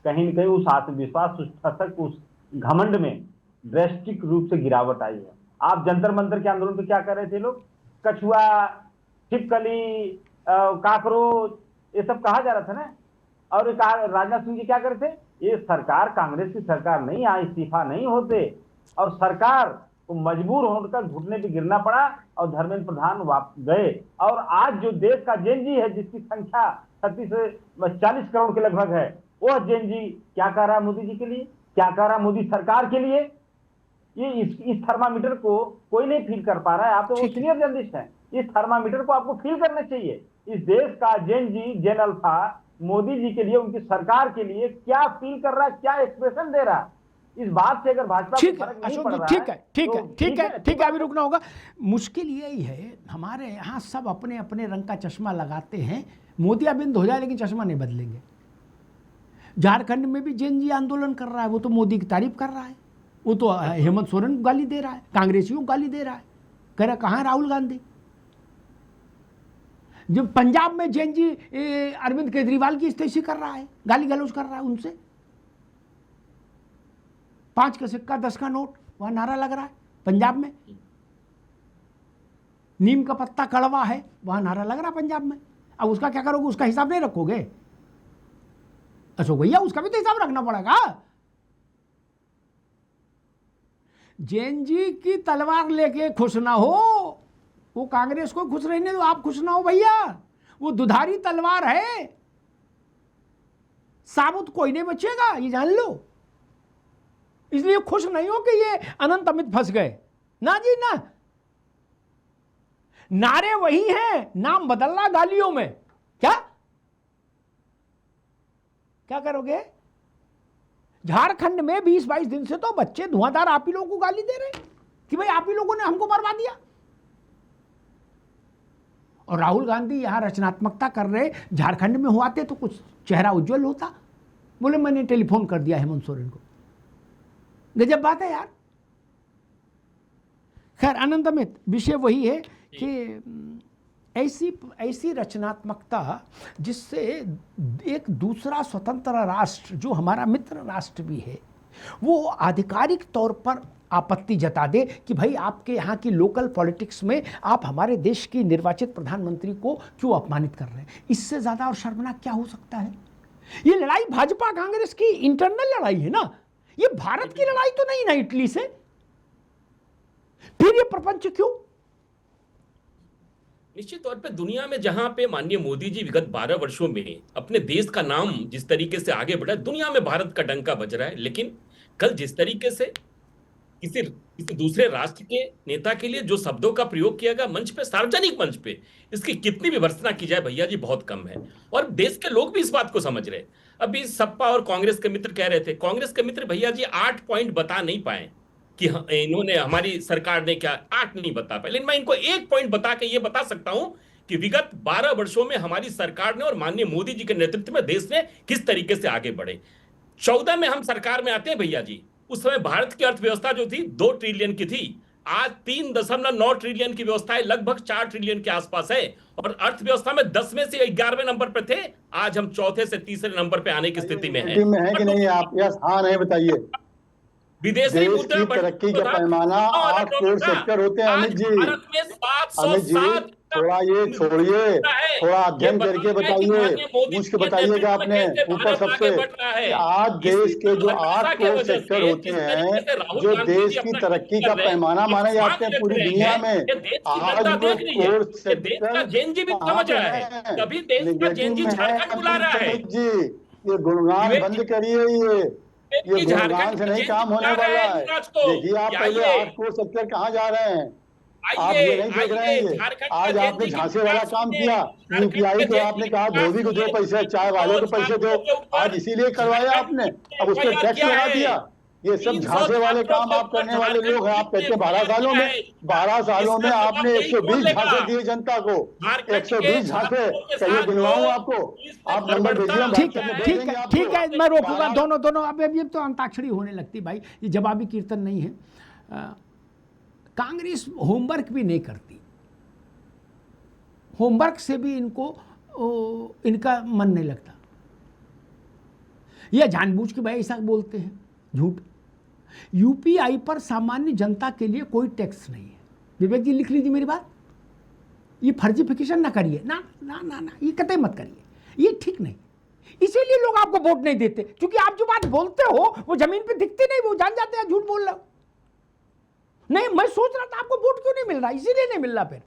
कहीं न कहीं उस आत्मविश्वास, उस ठसक, उस घमंड में ड्रेस्टिक रूप से गिरावट आई है। आप जंतर मंतर के आंदोलन पे क्या कर रहे थे लोग? कछुआ, छिपकली, काकरोच, ये सब कहा जा रहा था ना। और राजनाथ सिंह जी क्या करते? ये सरकार कांग्रेस की सरकार नहीं, यहाँ इस्तीफा नहीं होते, और सरकार को मजबूर होकर घुटने पे गिरना पड़ा और धर्मेंद्र प्रधान गए। और आज जो देश का जेनजी है, जिसकी संख्या 36 से 40 करोड़ के लगभग है, वह जेनजी क्या कह रहा है मोदी जी के लिए, क्या कह रहा है मोदी सरकार के लिए? ये इस थर्मामीटर को कोई नहीं फील कर पा रहा है। आप तो सीनियर जर्नलिस्ट हैं, इस थर्मामीटर को आपको फील करना चाहिए। इस देश का जेनजी, जेन अल्फा मोदी जी के लिए, उनकी सरकार के लिए क्या फील कर रहा है, क्या एक्सप्रेशन दे रहा है, इस बात से अगर भाजपा को फर्क नहीं पड़ रहा है, ठीक है, अभी रुकना होगा। मुश्किल यही है, हमारे यहाँ सब अपने अपने रंग का चश्मा लगाते हैं। मोतियाबिंद हो जाए लेकिन चश्मा नहीं बदलेंगे। झारखंड में भी जेन जी आंदोलन कर रहा है, वो तो मोदी की तारीफ कर रहा है, वो तो हेमंत सोरेन को गाली दे रहा है, कांग्रेसियों को गाली दे रहा है, कह रहा कहाँ है राहुल गांधी। जब पंजाब में जैन जी अरविंद केजरीवाल की इस्तेसी कर रहा है, गाली गलौज कर रहा है उनसे। 5 का सिक्का 10 का नोट, वहां नारा लग रहा है पंजाब में। नीम का पत्ता कड़वा है, वहां नारा लग रहा है पंजाब में। अब उसका क्या करोगे? उसका हिसाब नहीं रखोगे अशोक भैया? उसका भी तो हिसाब रखना पड़ेगा। जैन जी की तलवार लेके खुश ना हो, वो कांग्रेस को खुश रहने दो, आप खुश ना हो भैया। वो दुधारी तलवार है, साबुत कोई नहीं बचेगा, ये जान लो। इसलिए खुश नहीं हो कि ये अनंत अमित फंस गए, ना जी ना। नारे वही हैं, नाम बदलना गालियों में। क्या क्या करोगे? झारखंड में 20-22 दिन से तो बच्चे धुआंधार आप ही लोगों को गाली दे रहे हैं कि भाई आप ही लोगों ने हमको मरवा दिया। और राहुल गांधी यहां रचनात्मकता कर रहे, झारखंड में हुआते तो कुछ चेहरा उज्जवल होता। बोले मैंने टेलीफोन कर दिया हेमंत सोरेन को। गजब बात है यार। खैर अनंत अमित, विषय वही है कि ऐसी रचनात्मकता जिससे एक दूसरा स्वतंत्र राष्ट्र जो हमारा मित्र राष्ट्र भी है वो आधिकारिक तौर पर आपत्ति जता दे कि भाई आपके यहाँ की लोकल पॉलिटिक्स में आप हमारे देश की निर्वाचित प्रधानमंत्री को क्यों अपमानित कर रहे हैं। इससे ज़्यादा और शर्मनाक क्या हो सकता है? ये लड़ाई भाजपा कांग्रेस की इंटरनल लड़ाई है ना, ये भारत की लड़ाई तो नहीं ना इटली से। फिर ये प्रपंच क्यों? निश्चित तौर पे दुनिया में जहां पे माननीय मोदी जी विगत 12 वर्षों में अपने देश का नाम जिस तरीके से आगे बढ़ा, दुनिया में भारत का डंका बज रहा है। लेकिन कल जिस तरीके से किसी दूसरे राष्ट्र के नेता के लिए जो शब्दों का प्रयोग किया गया मंच पे, सार्वजनिक मंच पे, इसकी कितनी भी भर्त्सना की जाए भैया जी बहुत कम है। और देश के लोग भी इस बात को समझ रहे हैं। अभी सपा और कांग्रेस के मित्र कह रहे थे, कांग्रेस के मित्र भैया जी 8 पॉइंट बता नहीं पाए कि इन्होंने, हमारी सरकार ने क्या 8 नहीं बता पाए। लेकिन मैं इनको 1 पॉइंट बता के ये बता सकता हूं कि विगत 12 वर्षों में हमारी सरकार ने और माननीय मोदी जी के नेतृत्व में देश ने किस तरीके से आगे बढ़े। 14 में हम सरकार में आते हैं भैया जी, उस समय भारत की अर्थव्यवस्था जो थी 2 ट्रिलियन की थी, आज 3.9 ट्रिलियन की व्यवस्था है, लगभग 4 ट्रिलियन के आसपास है। और अर्थव्यवस्था में 10 में से 11वें नंबर पर थे, आज हम चौथे से तीसरे नंबर पे आने की स्थिति में है कि नहीं आप? यस हाँ नहीं बताइए। विदेशी देश की तरक्की का पैमाना 8 करोड़ सेक्टर होते हैं अमित जी। अमित जी थोड़ा ये छोड़िए, थोड़ा अध्ययन करके बताइए, पूछ के बताइएगा आपने ऊपर सबसे कि आज देश के जो 8 करोड़ सेक्टर होते हैं जो देश की तरक्की का पैमाना माने जाते हैं पूरी दुनिया में, आज वो करोड़ सेक्टर जी ये गुणगान बंद करिए, ये गुणगान से नहीं काम होने वाला है। देखिए आप पहले 8 करोड़ सेक्टर कहाँ जा रहे हैं, आप ये नहीं देख रहे हैं। आज आपने झांसे वाला काम किया, यूपीआई तो आपने कहा धोबी को 2 पैसे, चाय वाले को पैसे दो, आज इसीलिए करवाया आपने, अब उस पर टैक्स लगा दिया। ये सब झांसे वाले काम आप करने वाले लोग हैं। आप कहते हैं 12 सालों में आपने 120 झांसे दिए जनता को, 120 झांसे। चलिए गिनवाऊं आपको, आप नंबर भेजिए। ठीक है मैं रोकूंगा दोनों। अब तो अंताक्षरी होने लगती भाई, ये जवाबी कीर्तन नहीं है। कांग्रेस होमवर्क भी नहीं करती, होमवर्क से भी इनका मन नहीं लगता। यह जानबूझ के भाई ऐसा बोलते हैं, झूठ। यूपीआई पर सामान्य जनता के लिए कोई टैक्स नहीं है। विवेक जी लिख लीजिए मेरी बात, ये फर्जीफिकेशन ना करिए, ना ना ना ना, ये कतई मत करिए, ये ठीक नहीं। इसीलिए लोग आपको वोट नहीं देते, क्योंकि आप जो बात बोलते हो वो जमीन पे दिखती नहीं, वो जान जाते हैं झूठ बोल रहे हो। नहीं, मैं सोच रहा था आपको वोट क्यों नहीं मिल रहा, इसीलिए नहीं मिल रहा। फिर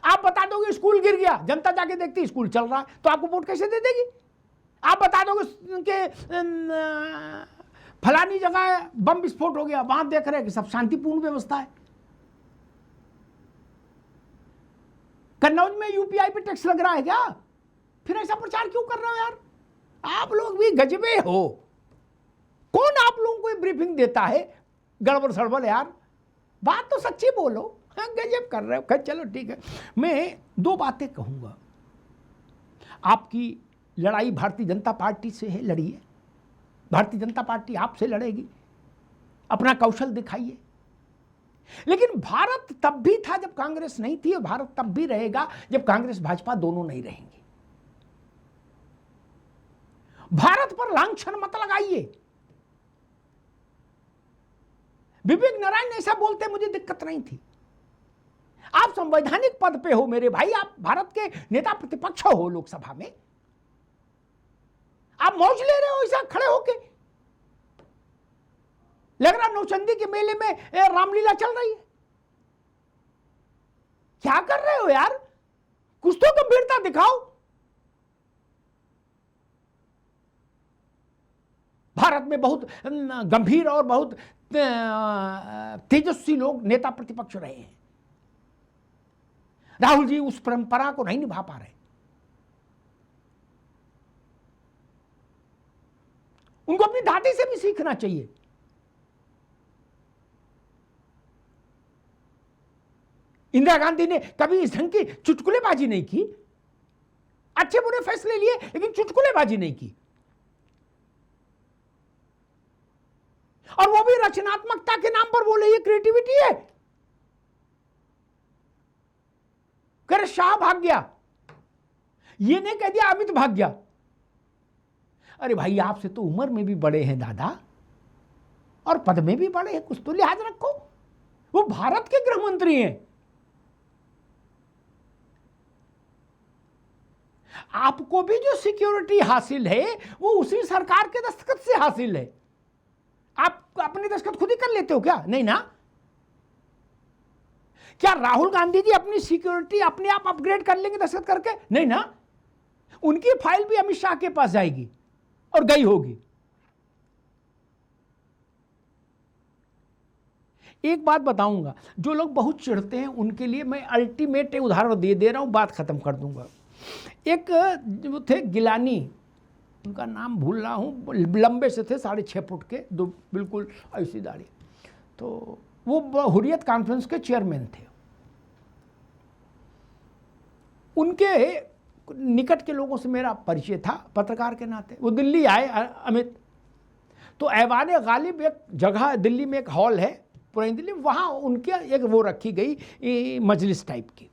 आप बता दोगे स्कूल गिर गया, जनता जाके देखती स्कूल चल रहा है, तो आपको वोट कैसे दे देगी? आप बता दोगे कि फलानी जगह बम विस्फोट हो गया, वहां देख रहे हैं कि सब शांतिपूर्ण व्यवस्था है। कन्नौज में यूपीआई पे टैक्स लग रहा है क्या? फिर ऐसा प्रचार क्यों कर रहे हो यार? आप लोग भी गजबे हो। कौन आप लोगों को ब्रीफिंग देता है? गड़बड़ सड़बड़ यार, बात तो सच्ची बोलो। हाँ गजब कर रहे हो। खैर चलो ठीक है, मैं 2 बातें कहूंगा। आपकी लड़ाई भारतीय जनता पार्टी से है, लड़िए, भारतीय जनता पार्टी आपसे लड़ेगी, अपना कौशल दिखाइए। लेकिन भारत तब भी था जब कांग्रेस नहीं थी, और भारत तब भी रहेगा जब कांग्रेस भाजपा दोनों नहीं रहेंगे। भारत पर लांछन मत लगाइए। विवेक नारायण ऐसा बोलते मुझे दिक्कत नहीं थी। आप संवैधानिक पद पे हो मेरे भाई, आप भारत के नेता प्रतिपक्ष हो लोकसभा में, आप मौज ले रहे हो ऐसा खड़े होके। लग रहा नौचंदी के मेले में रामलीला चल रही है। क्या कर रहे हो यार? कुछ तो गंभीरता दिखाओ। भारत में बहुत गंभीर और बहुत तेजस्वी लोग नेता प्रतिपक्ष रहे हैं। राहुल जी उस परंपरा को नहीं निभा पा रहे। उनको अपनी दादी से भी सीखना चाहिए। इंदिरा गांधी ने कभी इस ढंग की चुटकुलेबाजी नहीं की, अच्छे बुरे फैसले लिए लेकिन चुटकुलेबाजी नहीं की, और वो भी रचनात्मकता के नाम पर बोले ये क्रिएटिविटी है। कर शाह भाग गया, ये नहीं कह दिया अमित भाग गया। अरे भाई आपसे तो उम्र में भी बड़े हैं दादा, और पद में भी बड़े हैं, कुछ तो लिहाज रखो। वो भारत के गृह मंत्री हैं। आपको भी जो सिक्योरिटी हासिल है वो उसी सरकार के दस्तखत से हासिल है। आप अपने दस्तखत खुद ही कर लेते हो क्या? नहीं ना। क्या राहुल गांधी जी अपनी सिक्योरिटी अपने आप अपग्रेड कर लेंगे दस्तखत करके? नहीं ना। उनकी फाइल भी अमित शाह के पास जाएगी और गई होगी। एक बात बताऊंगा, जो लोग बहुत चिढ़ते हैं उनके लिए मैं अल्टीमेट उदाहरण दे रहा हूं, बात खत्म कर दूंगा। एक जो थे गिलानी, उनका नाम भूल रहा हूँ, लंबे से थे, 6.5 फुट के, दो बिल्कुल ऐसी दाढ़ी, तो वो हुर्रियत कॉन्फ्रेंस के चेयरमैन थे। उनके निकट के लोगों से मेरा परिचय था पत्रकार के नाते। वो दिल्ली आए अमित, तो ऐवान गालिब एक जगह दिल्ली में, एक हॉल है पुरानी दिल्ली, वहाँ उनके एक वो रखी गई मजलिस टाइप की।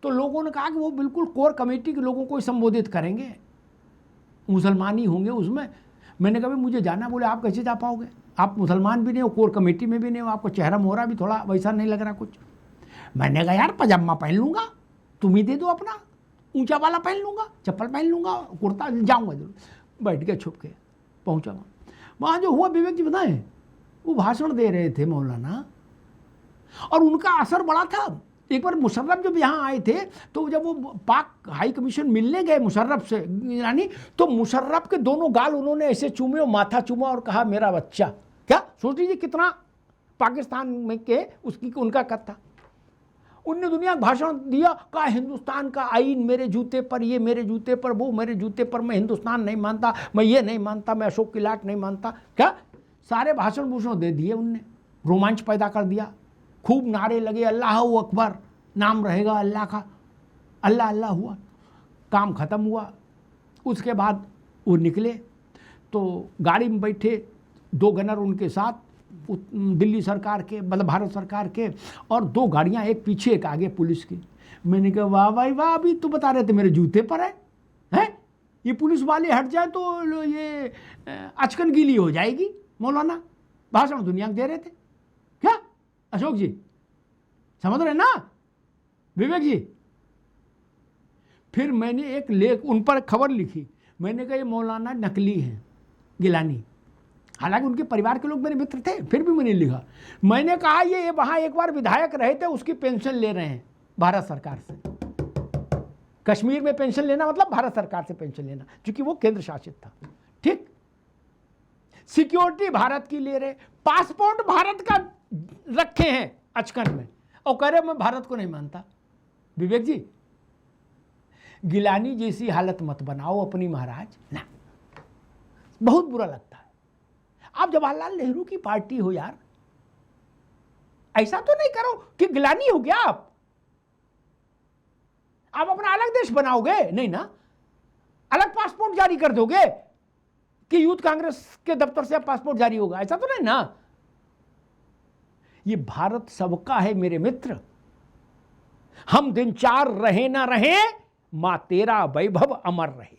तो लोगों ने कहा कि वो बिल्कुल कोर कमेटी के लोगों को ही संबोधित करेंगे, मुसलमान ही होंगे उसमें। मैंने कहा मुझे जाना। बोले आप कैसे जा पाओगे, आप मुसलमान भी नहीं हो, कोर कमेटी में भी नहीं हो, आपको चेहरा मोहरा भी थोड़ा वैसा नहीं लग रहा कुछ। मैंने कहा यार पजामा पहन लूँगा, तुम ही दे दो अपना, ऊंचा वाला पहन लूँगा, चप्पल पहन लूँगा, कुर्ता, जाऊँगा जरूर। बैठ के छुप के पहुँचा वहाँ। जो हुआ विवेक जी बताएं, वो भाषण दे रहे थे मौलाना, और उनका असर बड़ा था। एक बार मुशर्रफ जब यहाँ आए थे, तो जब वो पाक हाई कमीशन मिलने गए मुशर्रफ से ईरानी, तो मुशर्रफ के दोनों गाल उन्होंने ऐसे चूमे और माथा चूमा और कहा मेरा बच्चा। क्या सोच लीजिए कितना पाकिस्तान में के उसकी उनका कद था। उनने दुनिया का भाषण दिया, कहा हिंदुस्तान का आईन मेरे जूते पर, ये मेरे जूते पर, वो मेरे जूते पर, मैं हिंदुस्तान नहीं मानता, मैं ये नहीं मानता, मैं अशोक की लाट नहीं मानता। क्या सारे भाषण भूषण दे दिए उनने, रोमांच पैदा कर दिया, खूब नारे लगे, अल्लाह अकबर, नाम रहेगा अल्लाह का, अल्लाह अल्लाह हुआ, काम ख़त्म हुआ। उसके बाद वो निकले, तो गाड़ी में बैठे 2 गनर उनके साथ, दिल्ली सरकार के, मतलब भारत सरकार के, और 2 गाड़ियां, एक पीछे एक आगे पुलिस की। मैंने कहा वाह भाई वाह, अभी तो बता रहे थे मेरे जूते पर है, हैं? ये पुलिस वाले हट जाए तो ये अचकन गीली हो जाएगी। मौलाना भाषण दुनिया को दे रहे थे क्या? अशोक जी समझ रहे ना, विवेक जी। फिर मैंने एक लेख उन पर खबर लिखी, मैंने कहा ये मौलाना नकली हैं गिलानी। हालांकि उनके परिवार के लोग मेरे मित्र थे, फिर भी मैंने लिखा। मैंने कहा ये वहाँ एक बार विधायक रहे थे, उसकी पेंशन ले रहे हैं भारत सरकार से। कश्मीर में पेंशन लेना मतलब भारत सरकार से पेंशन लेना, क्योंकि वो केंद्र शासित था। ठीक, सिक्योरिटी भारत की ले रहे, पासपोर्ट भारत का रखे हैं अचकन में, और कह रहे मैं भारत को नहीं मानता। विवेक जी, गिलानी जैसी हालत मत बनाओ अपनी महाराज ना, बहुत बुरा लगता है। आप जवाहरलाल नेहरू की पार्टी हो यार, ऐसा तो नहीं करो कि गिलानी हो गया आप अपना अलग देश बनाओगे, नहीं ना। अलग पासपोर्ट जारी कर दोगे कि यूथ कांग्रेस के दफ्तर से पासपोर्ट जारी होगा, ऐसा तो नहीं ना। ये भारत सबका है मेरे मित्र, हम दिन 4 रहे ना रहे, मां तेरा वैभव अमर रहे।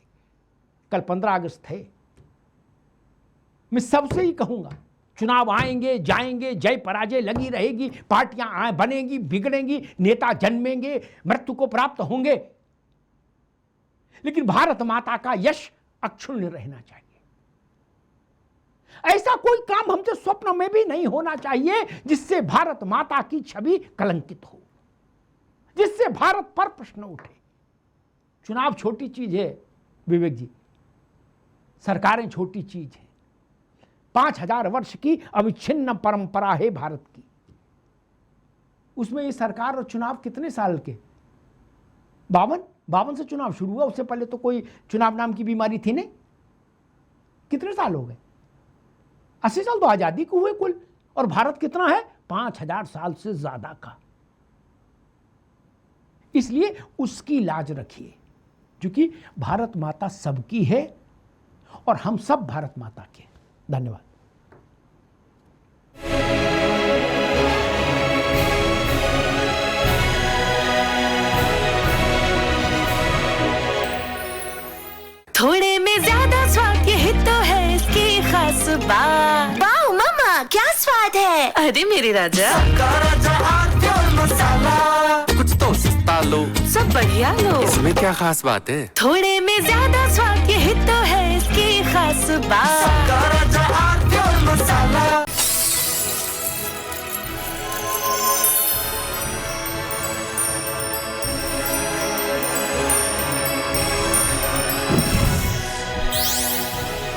कल 15 अगस्त है, मैं सबसे ही कहूंगा, चुनाव आएंगे जाएंगे, जय पराजय लगी रहेगी, पार्टियां बनेंगी बिगड़ेंगी, नेता जन्मेंगे, मृत्यु को प्राप्त होंगे, लेकिन भारत माता का यश अक्षुण्ण रहना चाहिए। ऐसा कोई काम हमसे स्वप्न में भी नहीं होना चाहिए जिससे भारत माता की छवि कलंकित हो, जिससे भारत पर प्रश्न उठे। चुनाव छोटी चीज है विवेक जी, सरकारें छोटी चीज है। 5000 वर्ष की अविच्छिन्न परंपरा है भारत की, उसमें ये सरकार और चुनाव कितने साल के? 52 से चुनाव शुरू हुआ, उससे पहले तो कोई चुनाव नाम की बीमारी थी नहीं। कितने साल हो गए? 80 साल तो आजादी को हुए कुल, और भारत कितना है? 5000 साल से ज्यादा का। इसलिए उसकी लाज रखिए, क्योंकि भारत माता सबकी है और हम सब भारत माता के। धन्यवाद। थोड़े में ज्यादा स्वाद, यही तो है इसकी खास बात। वाओ मम्मा, क्या स्वाद है। अरे मेरे राजा, कुछ तो सस्ता लो, सब बढ़िया लो। इसमें क्या खास बात है? थोड़े में ज्यादा स्वाद, यही तो है इसकी खास बात।